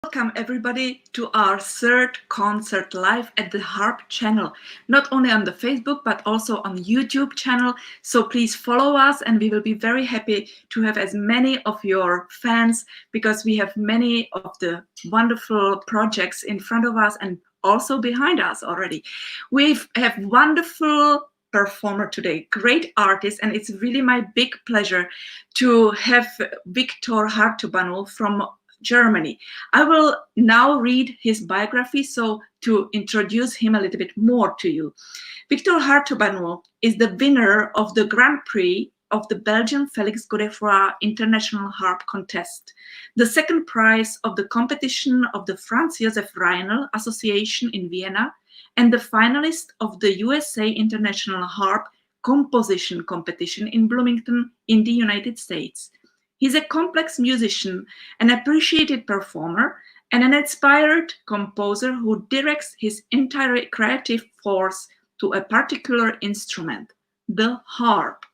Welcome everybody to our third concert live at the Harp channel, not only on the Facebook but also on YouTube channel. So please follow us and we will be very happy to have as many of your fans because we have many of the wonderful projects in front of us and also behind us already. We have wonderful performer today, great artist, and it's really my big pleasure to have Viktor Hartobanu from Germany. I will now read his biography so to introduce him a little bit more to you. Viktor Hartobanu is the winner of the Grand Prix of the Belgian Felix Godefroy International Harp Contest, the second prize of the competition of the Franz Josef Reinl Association in Vienna, and the finalist of the USA International Harp Composition Competition in Bloomington in the United States. He's a complex musician, an appreciated performer, and an inspired composer who directs his entire creative force to a particular instrument, the harp.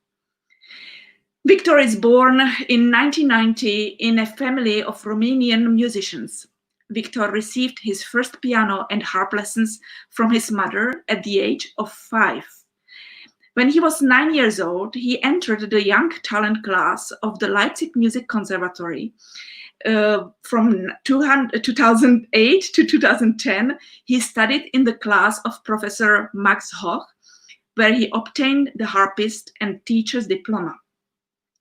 Viktor is born in 1990 in a family of Romanian musicians. Viktor received his first piano and harp lessons from his mother at the age of 5. When he was 9 years old, he entered the young talent class of the Leipzig Music Conservatory. From 2008 to 2010, he studied in the class of Professor Max Hoch, where he obtained the harpist and teacher's diploma.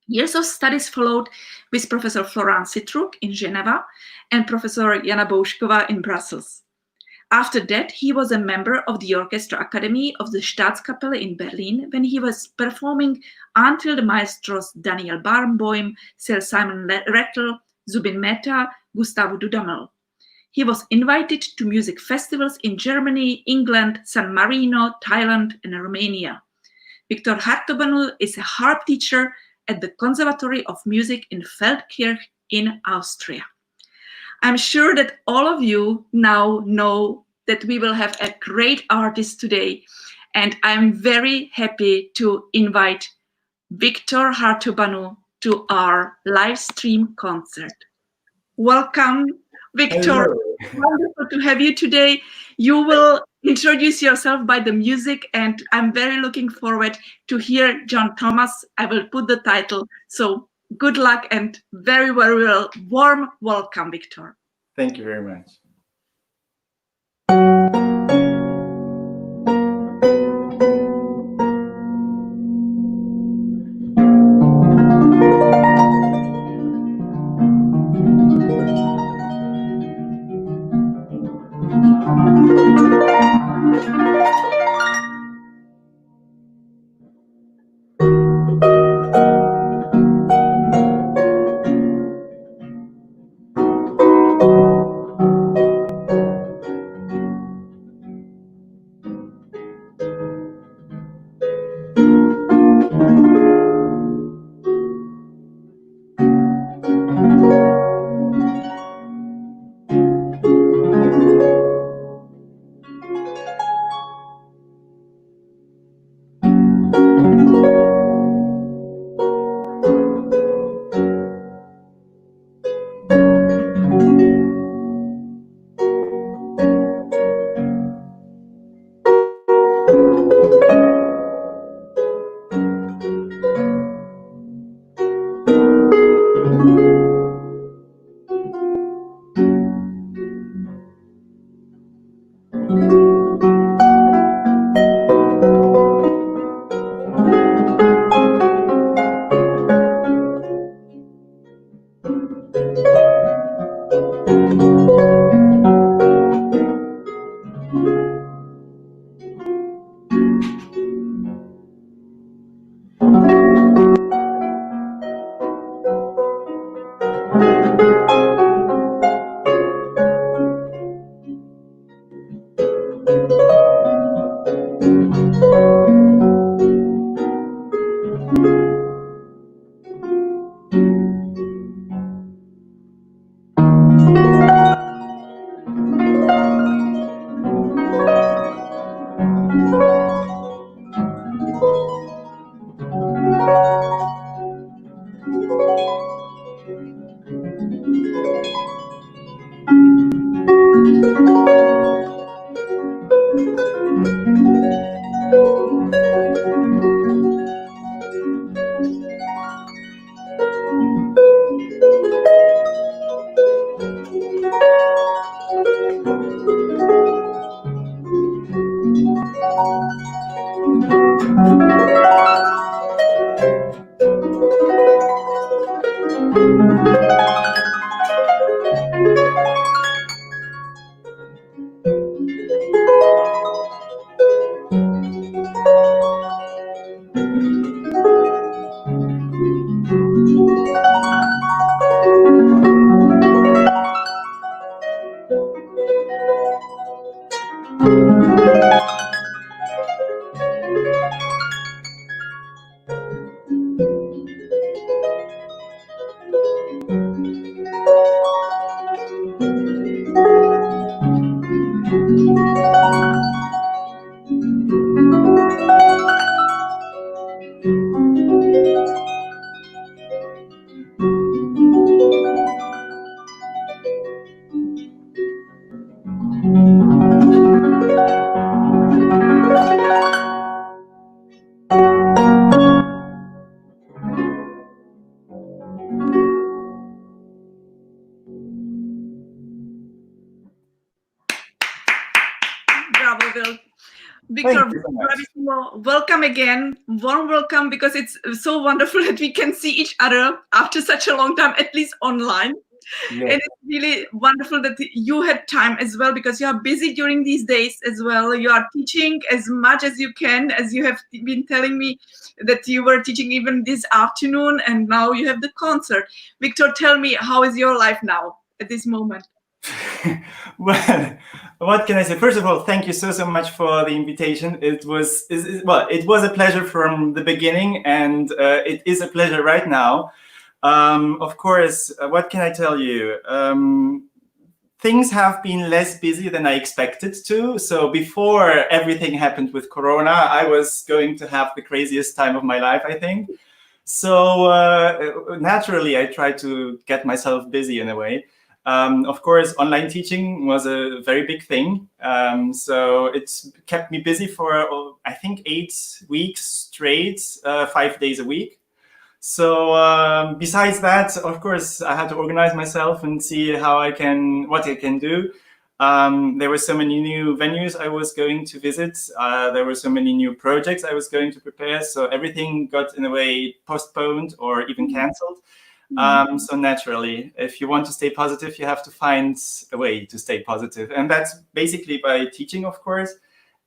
Years of studies followed with Professor Florent Citrouk in Geneva and Professor Jana Boušková in Brussels. After that, he was a member of the Orchestra Academy of the Staatskapelle in Berlin when he was performing until the maestros Daniel Barenboim, Sir Simon Rattle, Zubin Mehta, Gustavo Dudamel. He was invited to music festivals in Germany, England, San Marino, Thailand, and Romania. Viktor Hartobanu is a harp teacher at the Conservatory of Music in Feldkirch in Austria. I'm sure that all of you now know that we will have a great artist today, and I'm very happy to invite Viktor Hartobanu to our live stream concert. Welcome, Viktor. Hello. Wonderful to have you today. You will introduce yourself by the music, and I'm very looking forward to hear John Thomas. I will put the title. So good luck and very, very warm welcome, Viktor. Thank you very much. Bravo, Will. Victor, welcome again. Warm welcome, because it's so wonderful that we can see each other after such a long time, at least online. Yes. And it's really wonderful that you had time as well, because you are busy during these days as well. You are teaching as much as you can, as you have been telling me that you were teaching even this afternoon, and now you have the concert. Victor, tell me, how is your life now at this moment? Well, what can I say? First of all, thank you so much for the invitation. It was a pleasure from the beginning, and it is a pleasure right now. Of course, what can I tell you? Things have been less busy than I expected to. So before everything happened with Corona, I was going to have the craziest time of my life, I think. So naturally, I tried to get myself busy in a way. Of course, online teaching was a very big thing. So it's kept me busy for, I think, 8 weeks straight, 5 days a week. So besides that, of course, I had to organize myself and see what I can do. There were so many new venues I was going to visit. There were so many new projects I was going to prepare. So everything got, in a way, postponed or even canceled. So naturally, if you want to stay positive, you have to find a way to stay positive. And that's basically by teaching, of course,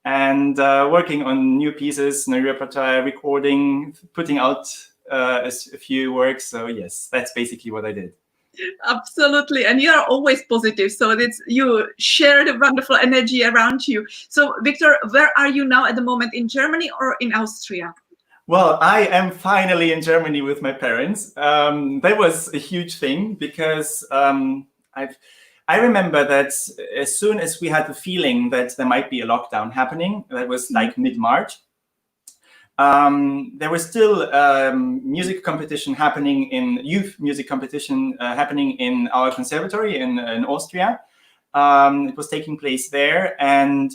and working on new pieces, new repertoire, recording, putting out a few works. So yes, that's basically what I did. Absolutely. And you are always positive. So you share the wonderful energy around you. So Victor, where are you now at the moment, in Germany or in Austria? Well, I am finally in Germany with my parents. That was a huge thing, because I remember that as soon as we had the feeling that there might be a lockdown happening, that was like mid-March, there was still music competition happening youth music competition happening in our conservatory in Austria. It was taking place there, and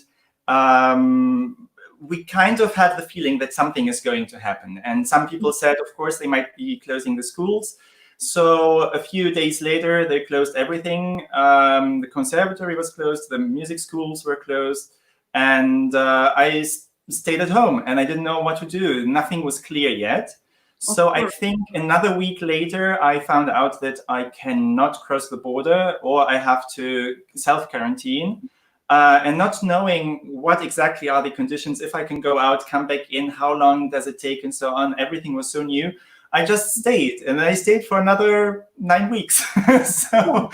we kind of had the feeling that something is going to happen. And some people said, of course, they might be closing the schools. So a few days later, they closed everything. The conservatory was closed, the music schools were closed, and I stayed at home, and I didn't know what to do. Nothing was clear yet. So I think another week later, I found out that I cannot cross the border, or I have to self-quarantine. And not knowing what exactly are the conditions, if I can go out, come back in, how long does it take, and so on. Everything was so new. I just stayed, and I stayed for another 9 weeks. So,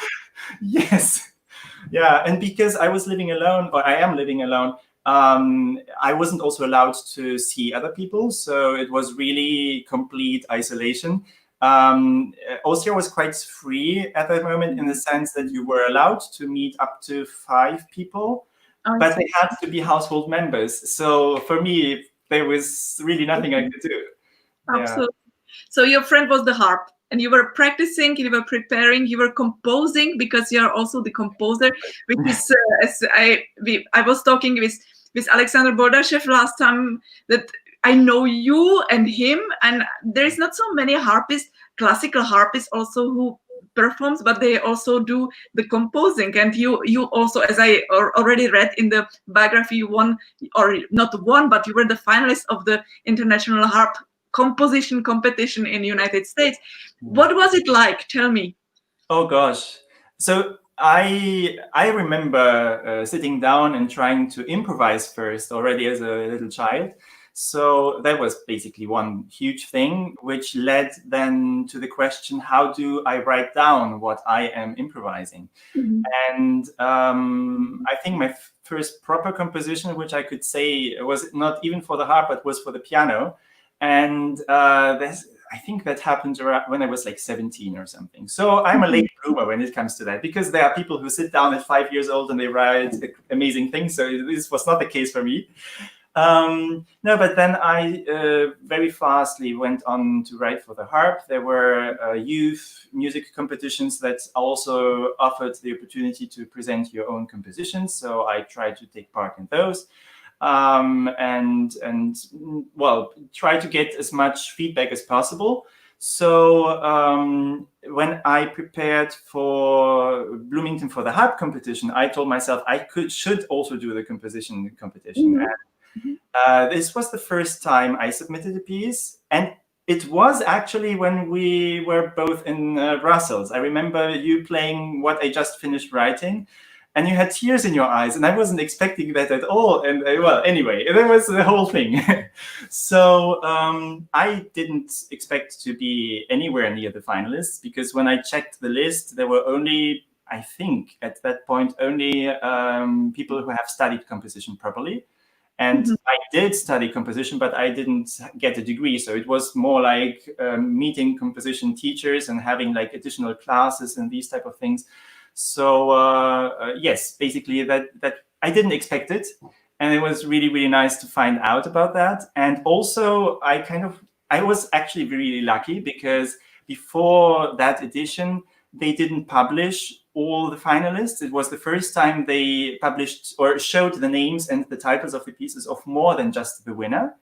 yes. Yeah, and because I was living alone, or I am living alone, I wasn't also allowed to see other people. So it was really complete isolation. Austria was quite free at that moment, in the sense that you were allowed to meet up to 5 people, but they had to be household members. So for me, there was really nothing I could do. Absolutely. Yeah. So your friend was the harp. and you were practicing, you were preparing, you were composing, because you are also the composer, which is as I was talking with Alexander Bordashev last time, that I know you and him, and there is not so many harpists, classical harpists also, who performs, but they also do the composing. And you also, as I already read in the biography, you won, or not won, but you were the finalist of the International Harp Composition Competition in the United States. What was it like? Tell me. Oh gosh. So I remember sitting down and trying to improvise first already as a little child. So that was basically one huge thing, which led then to the question, how do I write down what I am improvising? Mhm. And I think my first proper composition, which I could say was not even for the harp, but was for the piano. And I think that happened around when I was like 17 or something. So I'm a late bloomer when it comes to that, because there are people who sit down at 5 years old and they write amazing things. So this was not the case for me. No, but then I very fastly went on to write for the harp. There were youth music competitions that also offered the opportunity to present your own compositions. So I tried to take part in those. And well, try to get as much feedback as possible. So when I prepared for Bloomington for the harp competition, I told myself I should also do the composition competition. Mhm. And this was the first time I submitted a piece, and it was actually when we were both in Brussels. I remember you playing what I just finished writing, and you had tears in your eyes, and I wasn't expecting that at all. And well, anyway, that was the whole thing. So I didn't expect to be anywhere near the finalists, because when I checked the list, there were only, I think at that point, only people who have studied composition properly. And I did study composition, but I didn't get a degree. So it was more like meeting composition teachers and having like additional classes and these type of things. So yes, basically that I didn't expect it. And it was really, really nice to find out about that. And also I was actually really lucky, because before that edition, they didn't publish all the finalists. It was the first time they published or showed the names and the titles of the pieces of more than just the winner.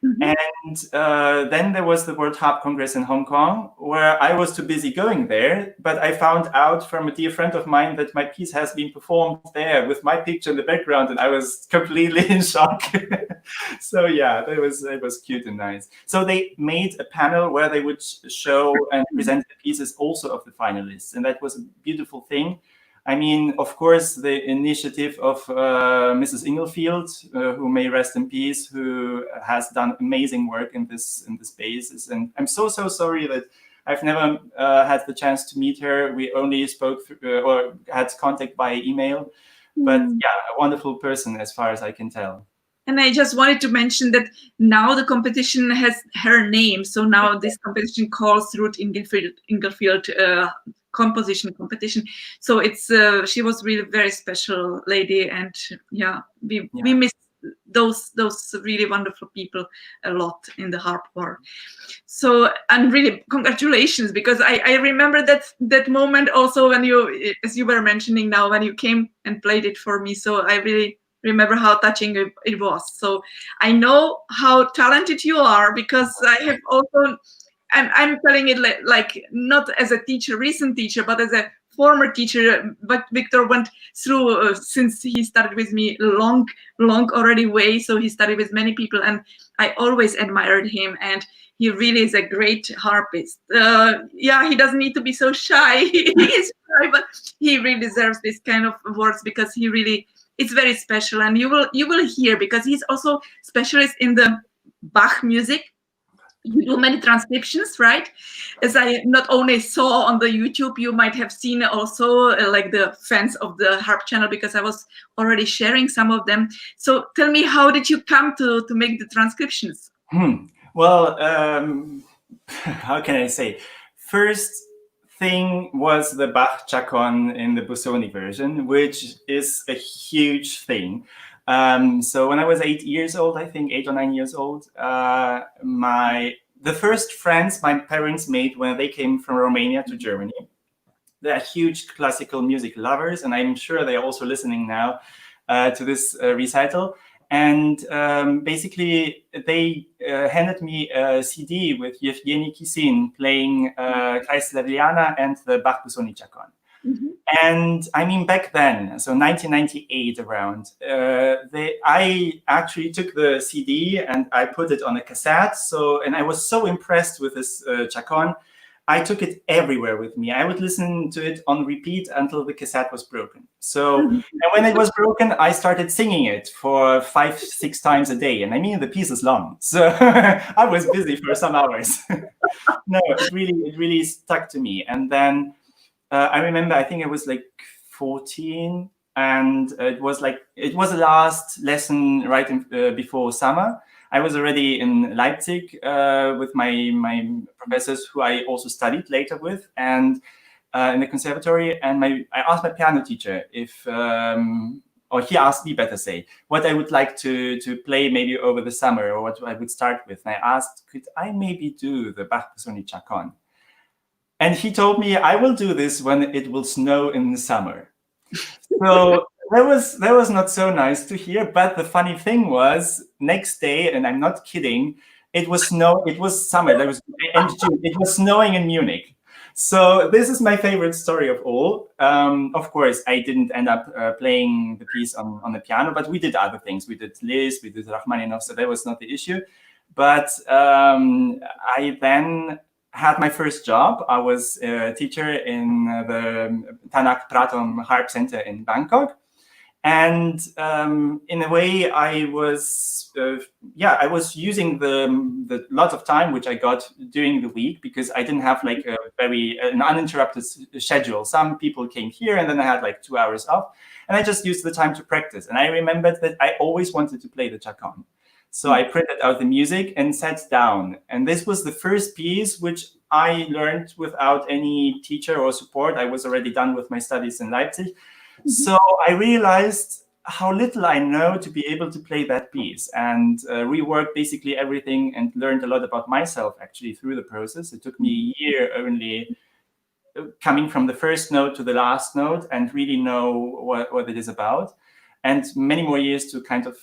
And then there was the World Harp Congress in Hong Kong, where I was too busy going there. But I found out from a dear friend of mine that my piece has been performed there with my picture in the background, and I was completely in shock. So yeah, it was cute and nice. So they made a panel where they would show and present the pieces also of the finalists, and that was a beautiful thing. I mean, of course, the initiative of Mrs. Inglefield, who may rest in peace, who has done amazing work in this basis. And I'm so sorry that I've never had the chance to meet her. We only spoke or had contact by email. But yeah, a wonderful person as far as I can tell. And I just wanted to mention that now the competition has her name. So now this competition calls Ruth Inglefield composition competition. So it's she was really a very special lady, and yeah, we miss those really wonderful people a lot in the harp world. So, and really congratulations, because I remember that moment also when you, as you were mentioning now, when you came and played it for me. So I really remember how touching it was. So I know how talented you are, because I have also, I'm telling it like not as a teacher, recent teacher, but as a former teacher. But Viktor went through since he started with me long already way. So he studied with many people, and I always admired him, and he really is a great harpist. Yeah, he doesn't need to be so shy. He is shy, but he really deserves this kind of awards, because he really, it's very special. And you will hear, because he's also specialist in the Bach music. You do many transcriptions, right? As I not only saw on the YouTube, you might have seen also like the fans of the Harp channel, because I was already sharing some of them. So tell me, how did you come to make the transcriptions? Well, how can I say? First thing was the Bach Chaconne in the Busoni version, which is a huge thing. So when I was 8 years old, I think 8 or 9 years old, my the first friends my parents made when they came from Romania to Germany. They are huge classical music lovers, and I'm sure they are also listening now to this recital. And basically, they handed me a CD with Yevgeny Kisin playing Kreislavliana and the Bach Busoni Chaconne. Mhm. And I mean, back then, so 1998 around, I actually took the CD and I put it on a cassette. So, and I was so impressed with this chaconne, I took it everywhere with me. I would listen to it on repeat until the cassette was broken. So, Mhm. and when it was broken, I started singing it for 5-6 times a day. And I mean, the piece is long, so I was busy for some hours. No, it really stuck to me. And then I remember, I think I was like 14, and it was the last lesson right before summer. I was already in Leipzig with my professors, who I also studied later with, and in the conservatory. And I asked my piano teacher if, or he asked me, better say, what I would like to play maybe over the summer, or what I would start with. And I asked, could I maybe do the Bach Busoni Chaconne? And he told me, I will do this when it will snow in the summer. So that was not so nice to hear. But the funny thing was, next day, and I'm not kidding, it was summer. There was end June. It was snowing in Munich. So this is my favorite story of all. Of course, I didn't end up playing the piece on the piano, but we did other things. We did Liszt, we did Rachmaninoff, so that was not the issue. But I then had my first job. I was a teacher in the Tanak Pratom Harp Center in Bangkok. And in a way, I was using the lot of time which I got during the week, because I didn't have like an uninterrupted schedule. Some people came here, and then I had like 2 hours off, and I just used the time to practice. And I remembered that I always wanted to play the chaconne. So I printed out the music and sat down. And this was the first piece which I learned without any teacher or support. I was already done with my studies in Leipzig. So I realized how little I know to be able to play that piece, and reworked basically everything, and learned a lot about myself actually through the process. It took me a year only, coming from the first note to the last note, and really know what it is about, and many more years to kind of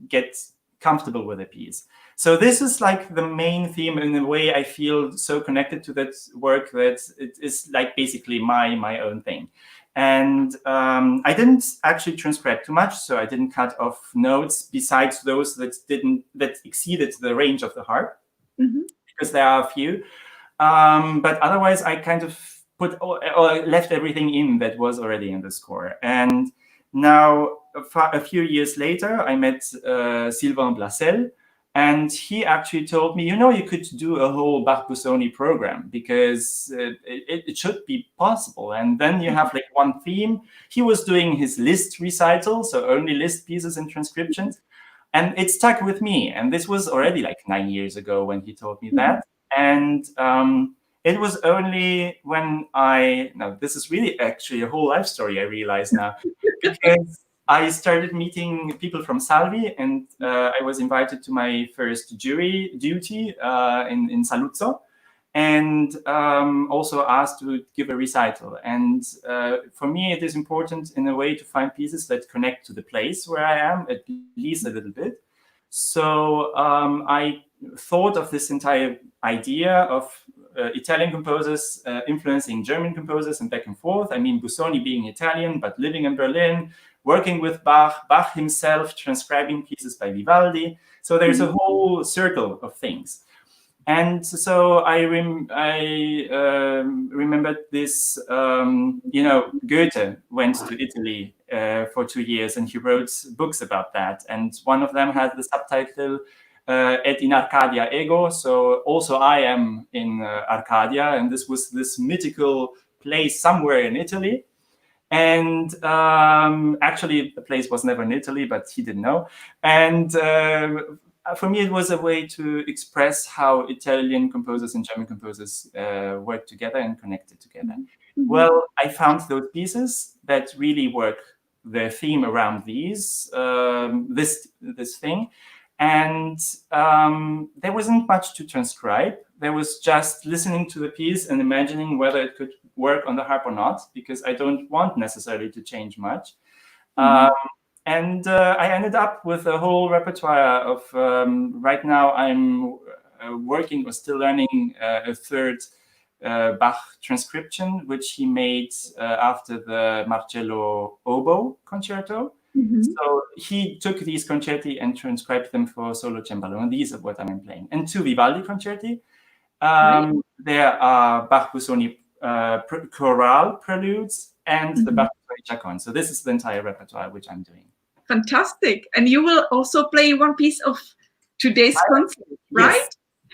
get comfortable with a piece. So this is like the main theme. In a way, I feel so connected to that work that it is like basically my own thing. And I didn't actually transcribe too much, so I didn't cut off notes besides those that exceeded the range of the harp, because there are a few. But otherwise, I kind of put or left everything in that was already in the score. And now, a few years later, I met Sylvain Blasel, and he actually told me, you could do a whole Bach Busoni program, because it should be possible. And then you have like one theme. He was doing his Liszt recital, so only Liszt pieces and transcriptions. And it stuck with me. And this was already like 9 years ago when he told me that. And it was only when now this is really actually a whole life story, I realize now, because I started meeting people from Salvi, and I was invited to my first jury duty in Saluzzo, and also asked to give a recital. And for me, it is important in a way to find pieces that connect to the place where I am, at least a little bit. So I thought of this entire idea of Italian composers influencing German composers, and back and forth. I mean, Busoni being Italian, but living in Berlin, working with Bach himself transcribing pieces by Vivaldi. So there's a whole circle of things. And so I remembered this, Goethe went to Italy for 2 years, and he wrote books about that. And one of them had the subtitle, Et in Arcadia Ego. So also I am in Arcadia, and this was this mythical place somewhere in Italy. And actually, the place was never in Italy, but he didn't know. And for me, it was a way to express how Italian composers and German composers work together and connected together. Well, I found those pieces that really work the theme around this thing. And there wasn't much to transcribe. there was just listening to the piece and imagining whether it could work on the harp or not, because I don't want necessarily to change much. And I ended up with a whole repertoire of, right now I'm working or still learning a third Bach transcription, which he made after the Marcello oboe concerto. So he took these concerti and transcribed them for solo cembalo, and these are what I'm playing. And two Vivaldi concerti. There are Bach Busoni chorale preludes and the Bach Busoni chaconne. So this is the entire repertoire which I'm doing. Fantastic. And you will also play one piece of today's concert, right?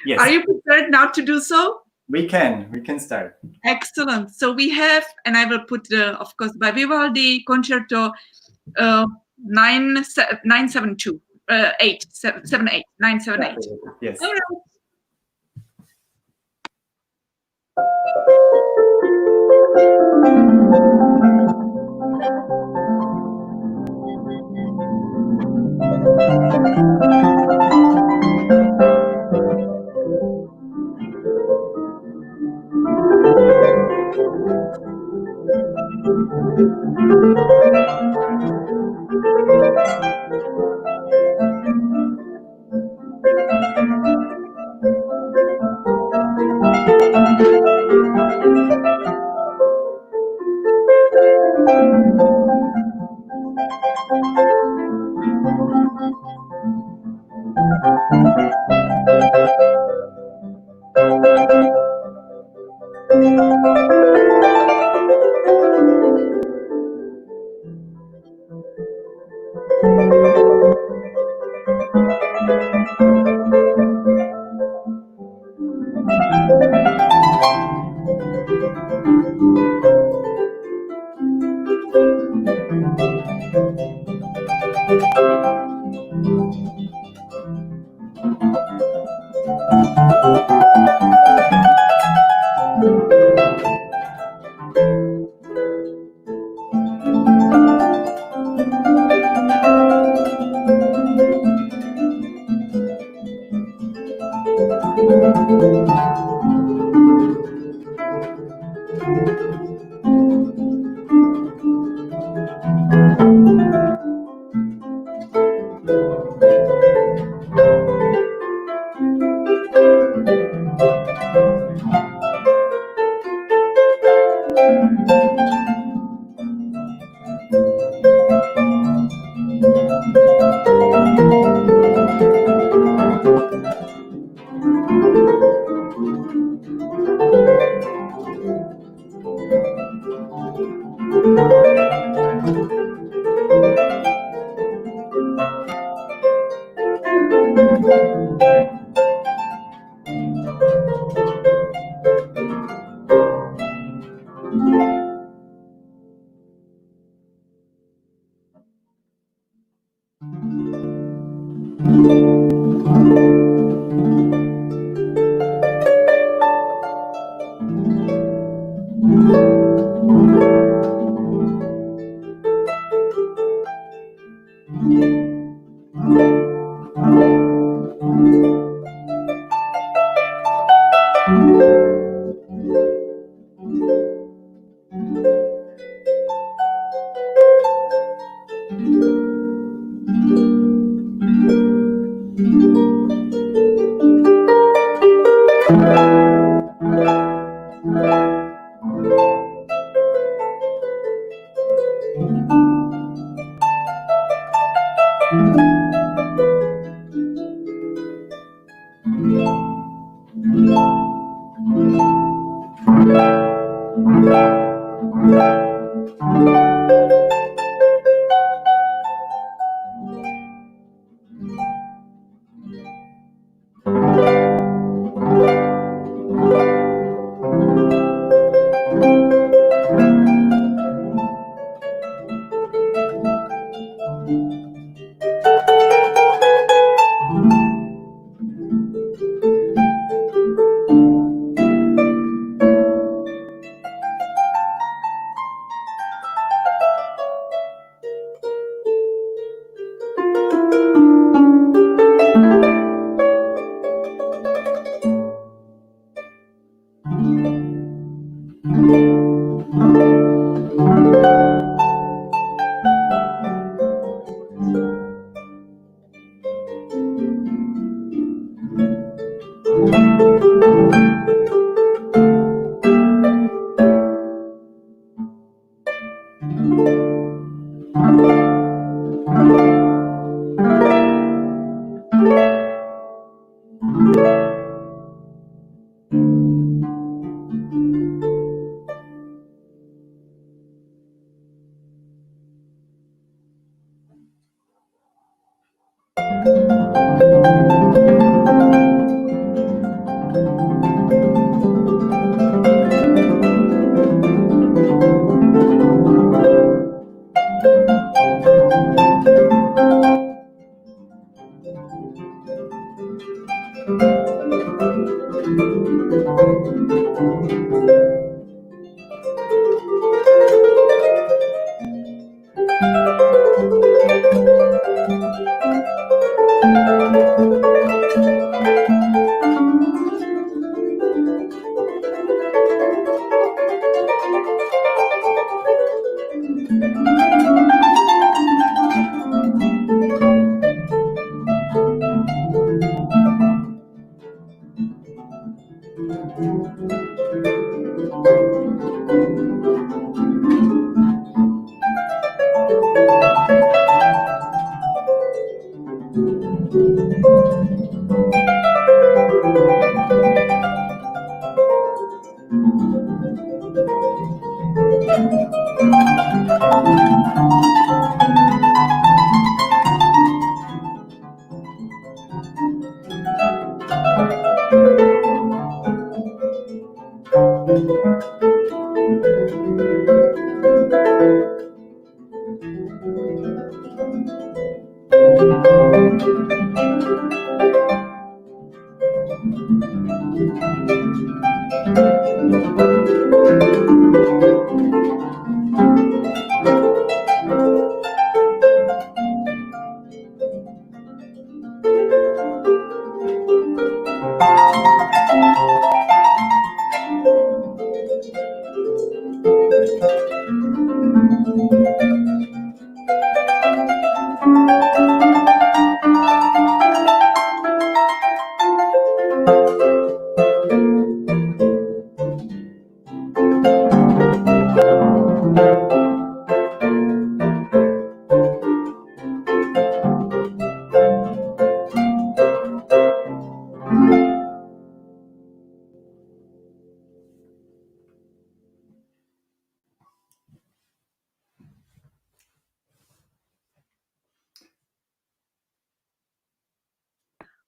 Yes. Are you prepared now to do so? We can start. Excellent. So we have, and I will put of course, by Vivaldi concerto 972, 878, 978. Yes. All right.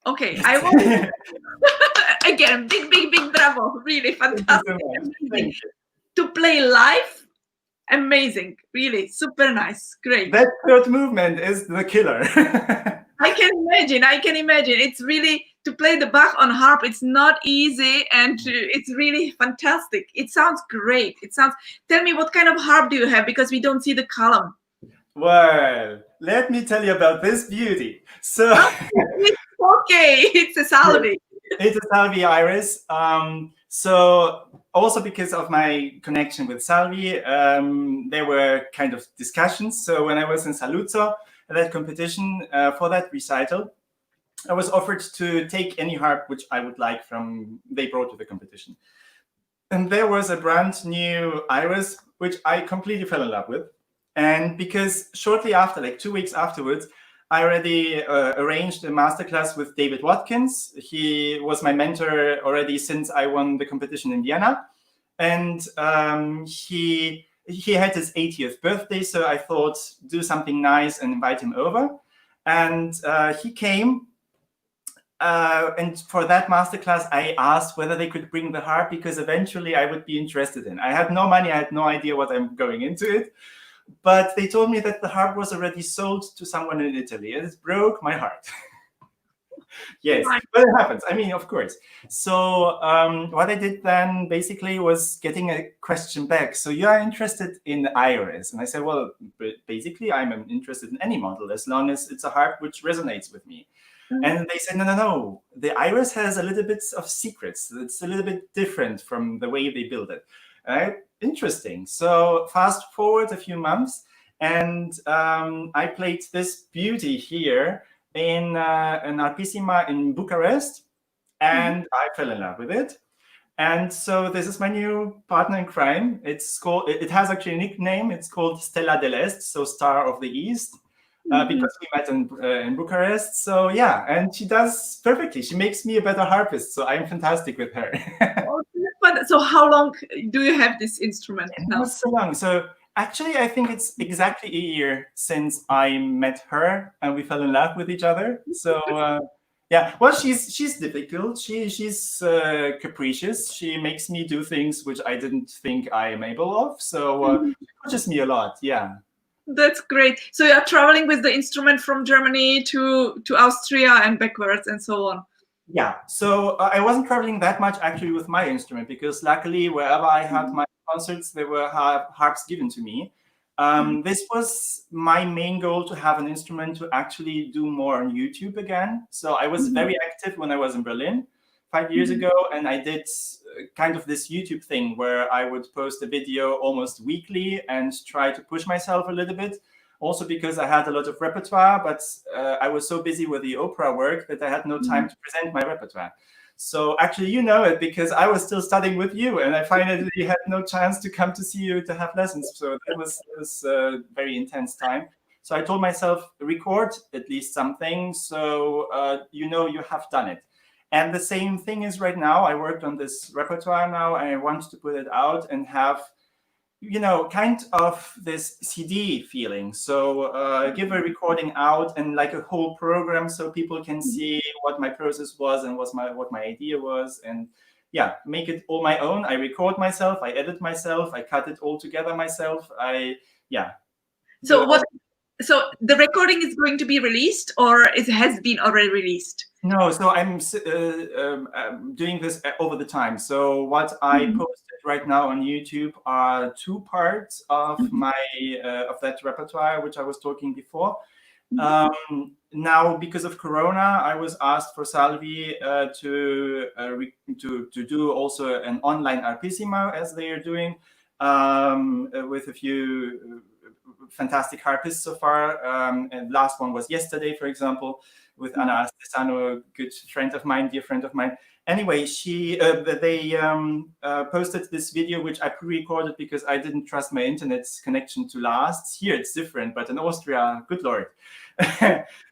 Okay, I will again, big bravo, really fantastic, amazing. To play live, amazing, really super nice, great. That third movement is the killer. I can imagine. It's really, to play the Bach on harp, it's not easy, and it's really fantastic. It sounds great. Tell me, what kind of harp do you have? Because we don't see the column. Well, let me tell you about this beauty. So, okay, it's a Salvi. It's a Salvi Iris. So also because of my connection with Salvi, there were kind of discussions. So when I was in Saluzzo, at that competition for that recital, I was offered to take any harp which I would like they brought to the competition. And there was a brand new Iris, which I completely fell in love with. And because shortly after, like 2 weeks afterwards, I already arranged a masterclass with David Watkins. He was my mentor already since I won the competition in Vienna. And he had his 80th birthday, so I thought do something nice and invite him over. And he came. And for that masterclass, I asked whether they could bring the harp, because eventually I would be interested in. I had no money. I had no idea what I'm going into it. But they told me that the harp was already sold to someone in Italy, and it broke my heart. Yes, but it happens. I mean, of course. So what I did then basically was getting a question back. So you are interested in the Iris? And I said, well, basically I'm interested in any model as long as it's a harp which resonates with me. And they said, no. The Iris has a little bit of secrets. It's a little bit different from the way they build it. Interesting. So fast forward a few months, and I played this beauty here in an Arpissima in Bucharest, and I fell in love with it. And so this is my new partner in crime. It has actually a nickname. It's called Stella dell'Est, so Star of the East. Because we met in Bucharest. So yeah, and she does perfectly. She makes me a better harpist, so I'm fantastic with her. So how long do you have this instrument now? Not so long. So actually, I think it's exactly a year since I met her and we fell in love with each other. So yeah, well, she's difficult. She's capricious. She makes me do things which I didn't think I am able of. So she pushes me a lot. Yeah. That's great. So you're traveling with the instrument from Germany to Austria and backwards and so on. Yeah. So I wasn't traveling that much actually with my instrument, because luckily wherever I had my concerts, there were harps given to me. This was my main goal, to have an instrument to actually do more on YouTube again. So I was very active when I was in Berlin 5 years ago, and I did kind of this YouTube thing where I would post a video almost weekly and try to push myself a little bit. Also because I had a lot of repertoire, but I was so busy with the opera work that I had no time to present my repertoire. So actually, you know it, because I was still studying with you, and I finally had no chance to come to see you to have lessons. So that was a very intense time. So I told myself, record at least something, so you know you have done it. And the same thing is right now. I worked on this repertoire now, and I want to put it out and have, you know, kind of this CD feeling. So give a recording out and like a whole program, so people can see what my process was and what my idea was, and yeah, make it all my own. I record myself, I edit myself, I cut it all together myself. So So the recording is going to be released, or it has been already released? No, so I'm doing this over the time. So what I posted right now on YouTube are two parts of my of that repertoire, which I was talking before. Now, because of Corona, I was asked for Salvi to do also an online arpissimo, as they are doing, with a few fantastic harpists so far. And last one was yesterday, for example, with Anna Stesano, a good friend of mine, dear friend of mine. Anyway, they posted this video, which I pre-recorded because I didn't trust my internet connection to last. Here it's different, but in Austria, good Lord.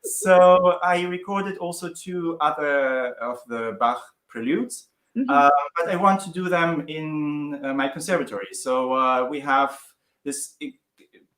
So I recorded also two other of the Bach preludes, but I want to do them in my conservatory. So we have this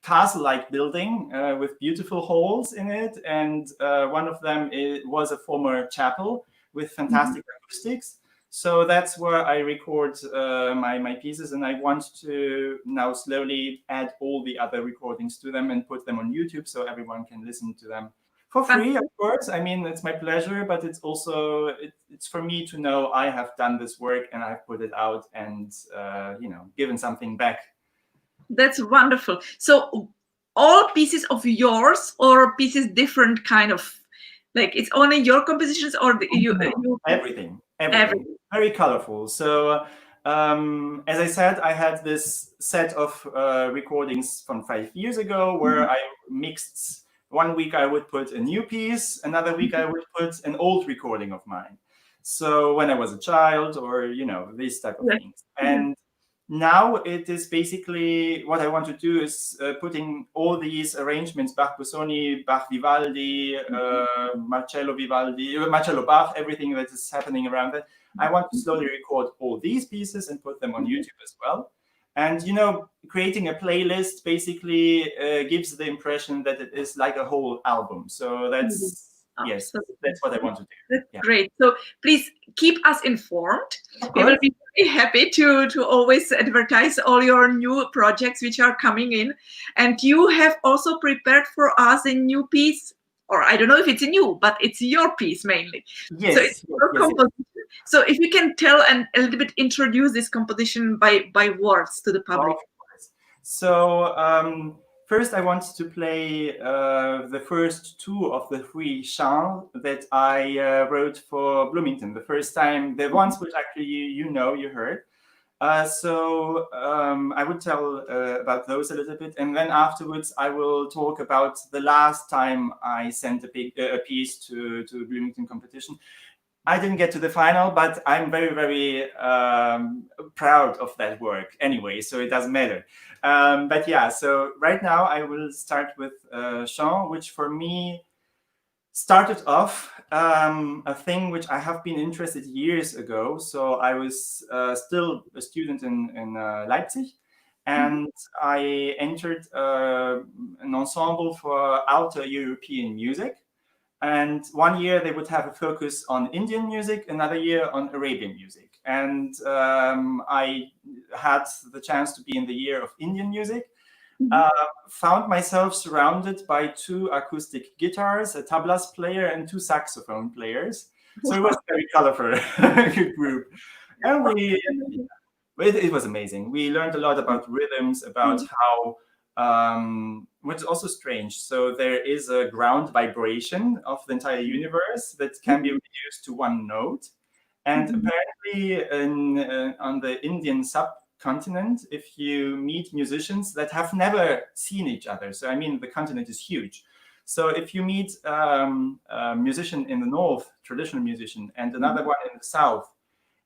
castle-like building with beautiful halls in it, and one of them was a former chapel with fantastic acoustics. So that's where I record my pieces, and I want to now slowly add all the other recordings to them and put them on YouTube so everyone can listen to them for free, of course. I mean, it's my pleasure, but it's also it's for me to know I have done this work and I've put it out and given something back. That's wonderful. So all pieces of yours, or pieces different kind of, like it's only your compositions, or everything very colorful. So as I said, I had this set of recordings from 5 years ago where I mixed. One week I would put a new piece, another week I would put an old recording of mine. So when I was a child, or these type of things. And now it is basically what I want to do is putting all these arrangements, Bach Busoni, Bach Vivaldi, Marcello Bach, everything that is happening around it. I want to slowly record all these pieces and put them on YouTube as well. And, creating a playlist basically gives the impression that it is like a whole album. So that's, yes, that's what I want to do. That's great. So please keep us informed. We will be very happy to always advertise all your new projects which are coming in. And you have also prepared for us a new piece, or I don't know if it's a new, but it's your piece mainly. Yes. So it's your composition. So if you can tell and a little bit introduce this composition by words to the public. Of course. So first I want to play the first two of the three chants that I wrote for Bloomington. The first time, the ones which actually you heard. So I would tell about those a little bit, and then afterwards I will talk about the last time I sent a piece to Bloomington competition. I didn't get to the final, but I'm very, very proud of that work anyway, so it doesn't matter. But yeah, so right now I will start with chant, which for me started off a thing which I have been interested years ago. So I was still a student in Leipzig, and I entered an ensemble for outer European music. And one year they would have a focus on Indian music, another year on Arabian music. And I had the chance to be in the year of Indian music. Found myself surrounded by two acoustic guitars, a tablas player, and two saxophone players. So it was a very colorful group. And it was amazing. We learned a lot about rhythms, about how which is also strange. So there is a ground vibration of the entire universe that can be reduced to one note. And apparently on the Indian subcontinent, if you meet musicians that have never seen each other, so I mean, the continent is huge. So if you meet a musician in the north, traditional musician, and another one in the south,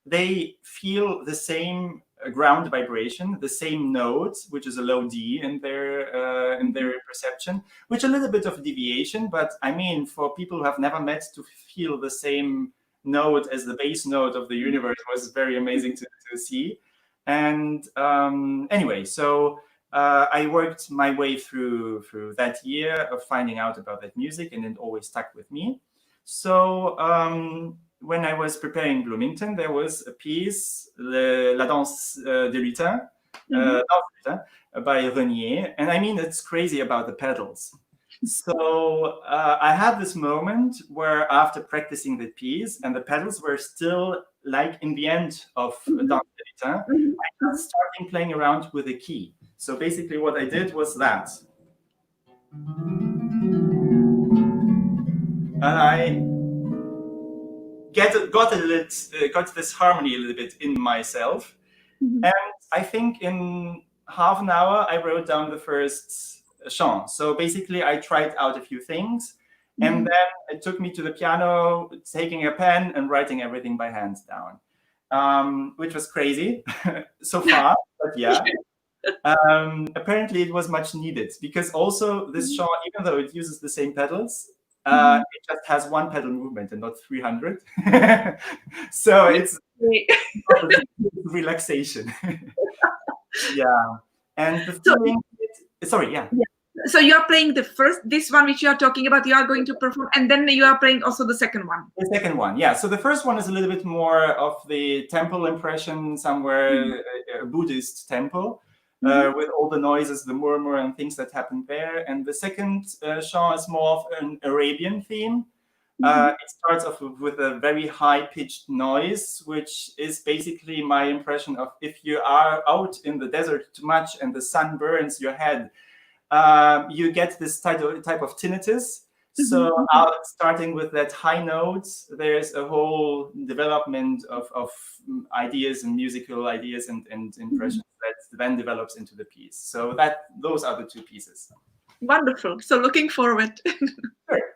they feel the same ground vibration, the same note, which is a low D in their perception, which a little bit of deviation. But I mean, for people who have never met, to feel the same note as the base note of the universe was very amazing to see. And anyway, so I worked my way through that year of finding out about that music, and it always stuck with me. So when I was preparing Bloomington, there was a piece, La Danse des Lutins, by Renier. And I mean, it's crazy about the pedals. So I had this moment where, after practicing the piece, and the pedals were still like in the end of Mhm. Dante Vita, Mhm. I just started playing around with the key. So basically, what I did was that, and I got this harmony a little bit in myself. Mhm. And I think in half an hour, I wrote down the first chant. So basically, I tried out a few things. And Mhm. then it took me to the piano, taking a pen and writing everything by hand down, which was crazy so far. But yeah, apparently it was much needed, because also this chant, even though it uses the same pedals, Mhm. it just has one pedal movement and not 300. So it's Okay. relaxation. Yeah. And the So, feeling, sorry, yeah. yeah. So you are playing the first, this one which you are talking about, you are going to perform, and then you are playing also the second one. The second one, yeah. So the first one is a little bit more of the temple impression, somewhere a Buddhist temple, Mhm. with all the noises, the murmur, and things that happen there. And the second chant is more of an Arabian theme. Mhm. It starts off with a very high-pitched noise, which is basically my impression of, if you are out in the desert too much and the sun burns your head, you get this type of tinnitus. Mhm. So Mhm. starting with that high note, there's a whole development of ideas and musical ideas and Mhm. impressions that then develops into the piece. So that those are the two pieces. Wonderful. So looking forward. Sure.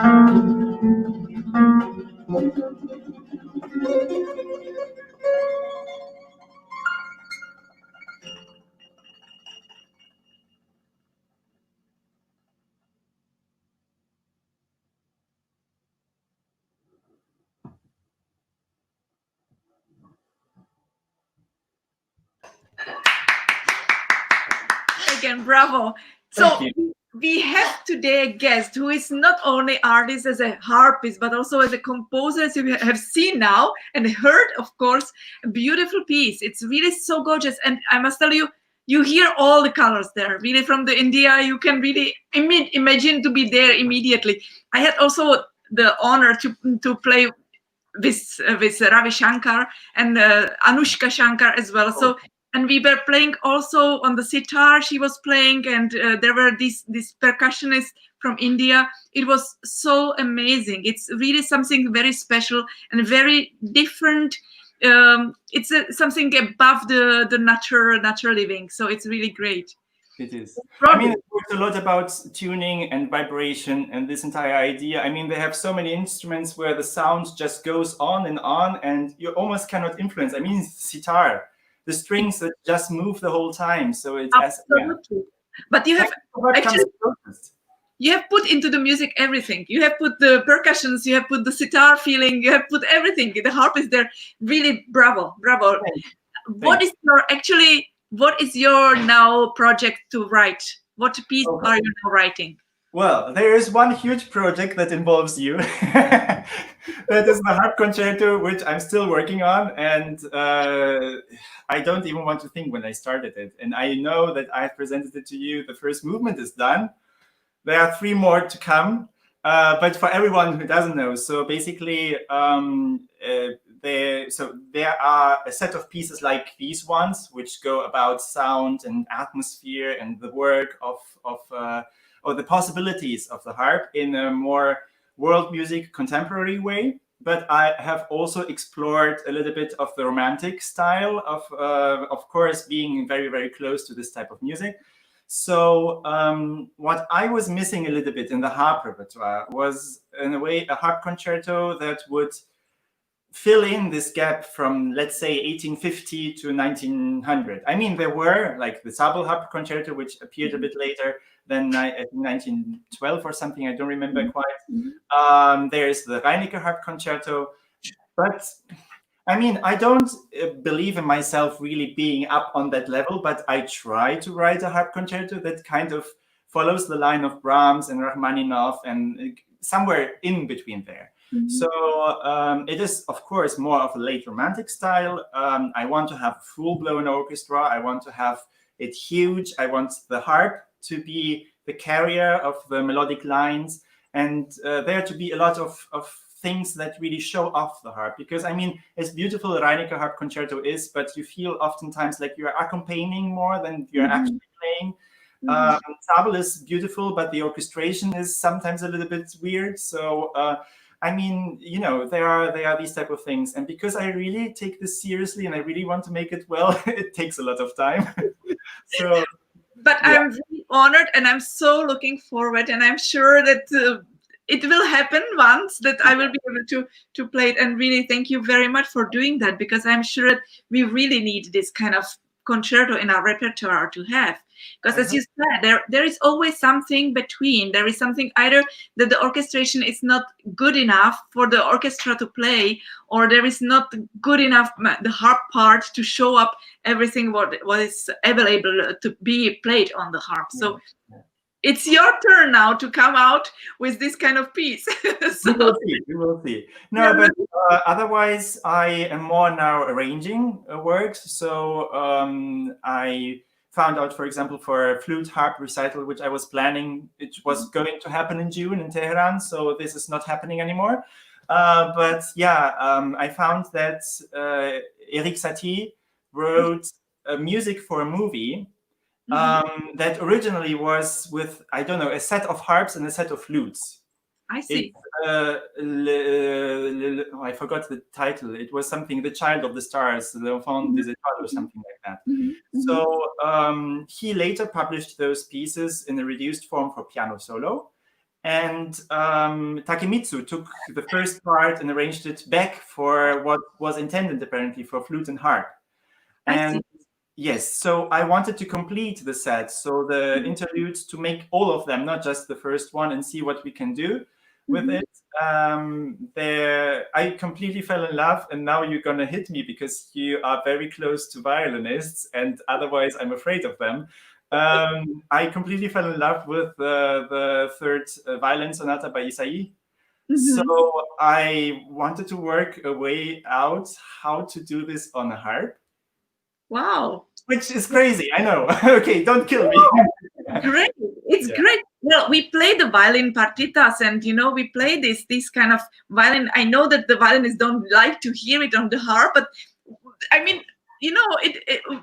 Again, bravo. So we have today a guest who is not only artist as a harpist, but also as a composer, as you have seen now and heard, of course, a beautiful piece. It's really so gorgeous. And I must tell you, you hear all the colors there. Really, from the India, you can really imagine to be there immediately. I had also the honor to play with Ravi Shankar and Anushka Shankar as well. So, and we were playing also on the sitar. She was playing, and there were these percussionists from India. It was so amazing. It's really something very special and very different. It's something above the natural living. So it's really great. It is. I mean, it talks a lot about tuning and vibration and this entire idea. I mean, they have so many instruments where the sound just goes on, and you almost cannot influence. I mean, sitar, the strings that just move the whole time. So it's absolutely. But you have actually you have put into the music everything. You have put the percussions, you have put the sitar feeling, you have put everything. The harp is there. Really, bravo. Thanks. What is your now project to write? What piece are you now writing? Well, there is one huge project that involves you. That is the harp concerto, which I'm still working on. And I don't even want to think when I started it. And I know that I've presented it to you. The first movement is done. There are 3 more to come. But for everyone who doesn't know, so basically, there are a set of pieces like these ones, which go about sound and atmosphere and the work or the possibilities of the harp in a more world music contemporary way. But I have also explored a little bit of the romantic style of course, being very, very close to this type of music. So what I was missing a little bit in the harp repertoire was, in a way, a harp concerto that would fill in this gap from, let's say, 1850 to 1900. I mean, there were like the Zabel harp concerto, which appeared a bit later than 1912 or something. I don't remember quite. There's the Reinecke harp concerto. But I mean, I don't believe in myself really being up on that level, but I try to write a harp concerto that kind of follows the line of Brahms and Rachmaninoff and somewhere in between there. So it is, of course, more of a late romantic style. I want to have full-blown orchestra. I want to have it huge. I want the harp to be the carrier of the melodic lines, and there to be a lot of things that really show off the harp. Because, I mean, as beautiful a Reinecke harp concerto is, but you feel oftentimes like you're accompanying more than you're actually playing. Zabel is beautiful, but the orchestration is sometimes a little bit weird. So, I mean, you know, there are these type of things. And because I really take this seriously and I really want to make it well, it takes a lot of time. So, but yeah. I'm really honored, and I'm so looking forward, and I'm sure that it will happen once that I will be able to play it. And really, thank you very much for doing that, because I'm sure that we really need this kind of concerto in our repertoire to have. Because as you said, there is always something between. There is something either that the orchestration is not good enough for the orchestra to play, or there is not good enough the harp part to show up everything what is available to be played on the harp. So it's your turn now to come out with this kind of piece. So, we will see. No, but otherwise, I am more now arranging works. So I found out, for example, for a flute harp recital, which I was planning, it was going to happen in June in Tehran. So this is not happening anymore. But yeah, I found that Erik Satie wrote music for a movie that originally was with, I don't know, a set of harps and a set of flutes. I see. I forgot the title. It was something, The Child of the Stars, L'Enfant des Étoiles, or something like that. So he later published those pieces in a reduced form for piano solo. And Takemitsu took the first part and arranged it back for what was intended apparently for flute and harp. I And see. yes, so I wanted to complete the set, so the interludes, to make all of them, not just the first one, and see what we can do with it. I completely fell in love, and now you're gonna hit me because you are very close to violinists, and otherwise I'm afraid of them. I completely fell in love with the third violin sonata by Isai. So I wanted to work a way out how to do this on a harp. Wow. Which is crazy, I know. Okay, don't kill me. Great. It's Yeah. great. Well, we play the violin partitas, and we play this kind of violin. I know that the violinists don't like to hear it on the harp, but I mean,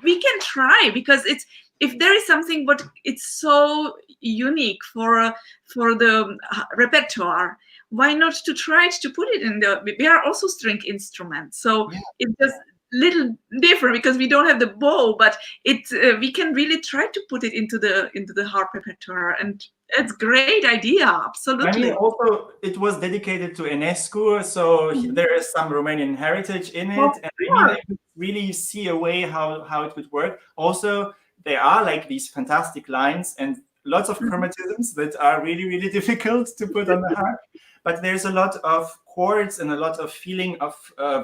we can try, because it's, if there is something what it's so unique for the repertoire, why not to try to put it in the? We are also string instruments, so Yeah. it's just little different because we don't have the bow, but it's we can really try to put it into the harp repertoire, and it's great idea. I mean, Absolutely. also it was dedicated to Enescu, so there is some Romanian heritage in Of it, and I mean, I course. could really see a way how it would work. Also, there are like these fantastic lines and lots of chromatisms that are really, really difficult to put on the harp, but there's a lot of chords and a lot of feeling of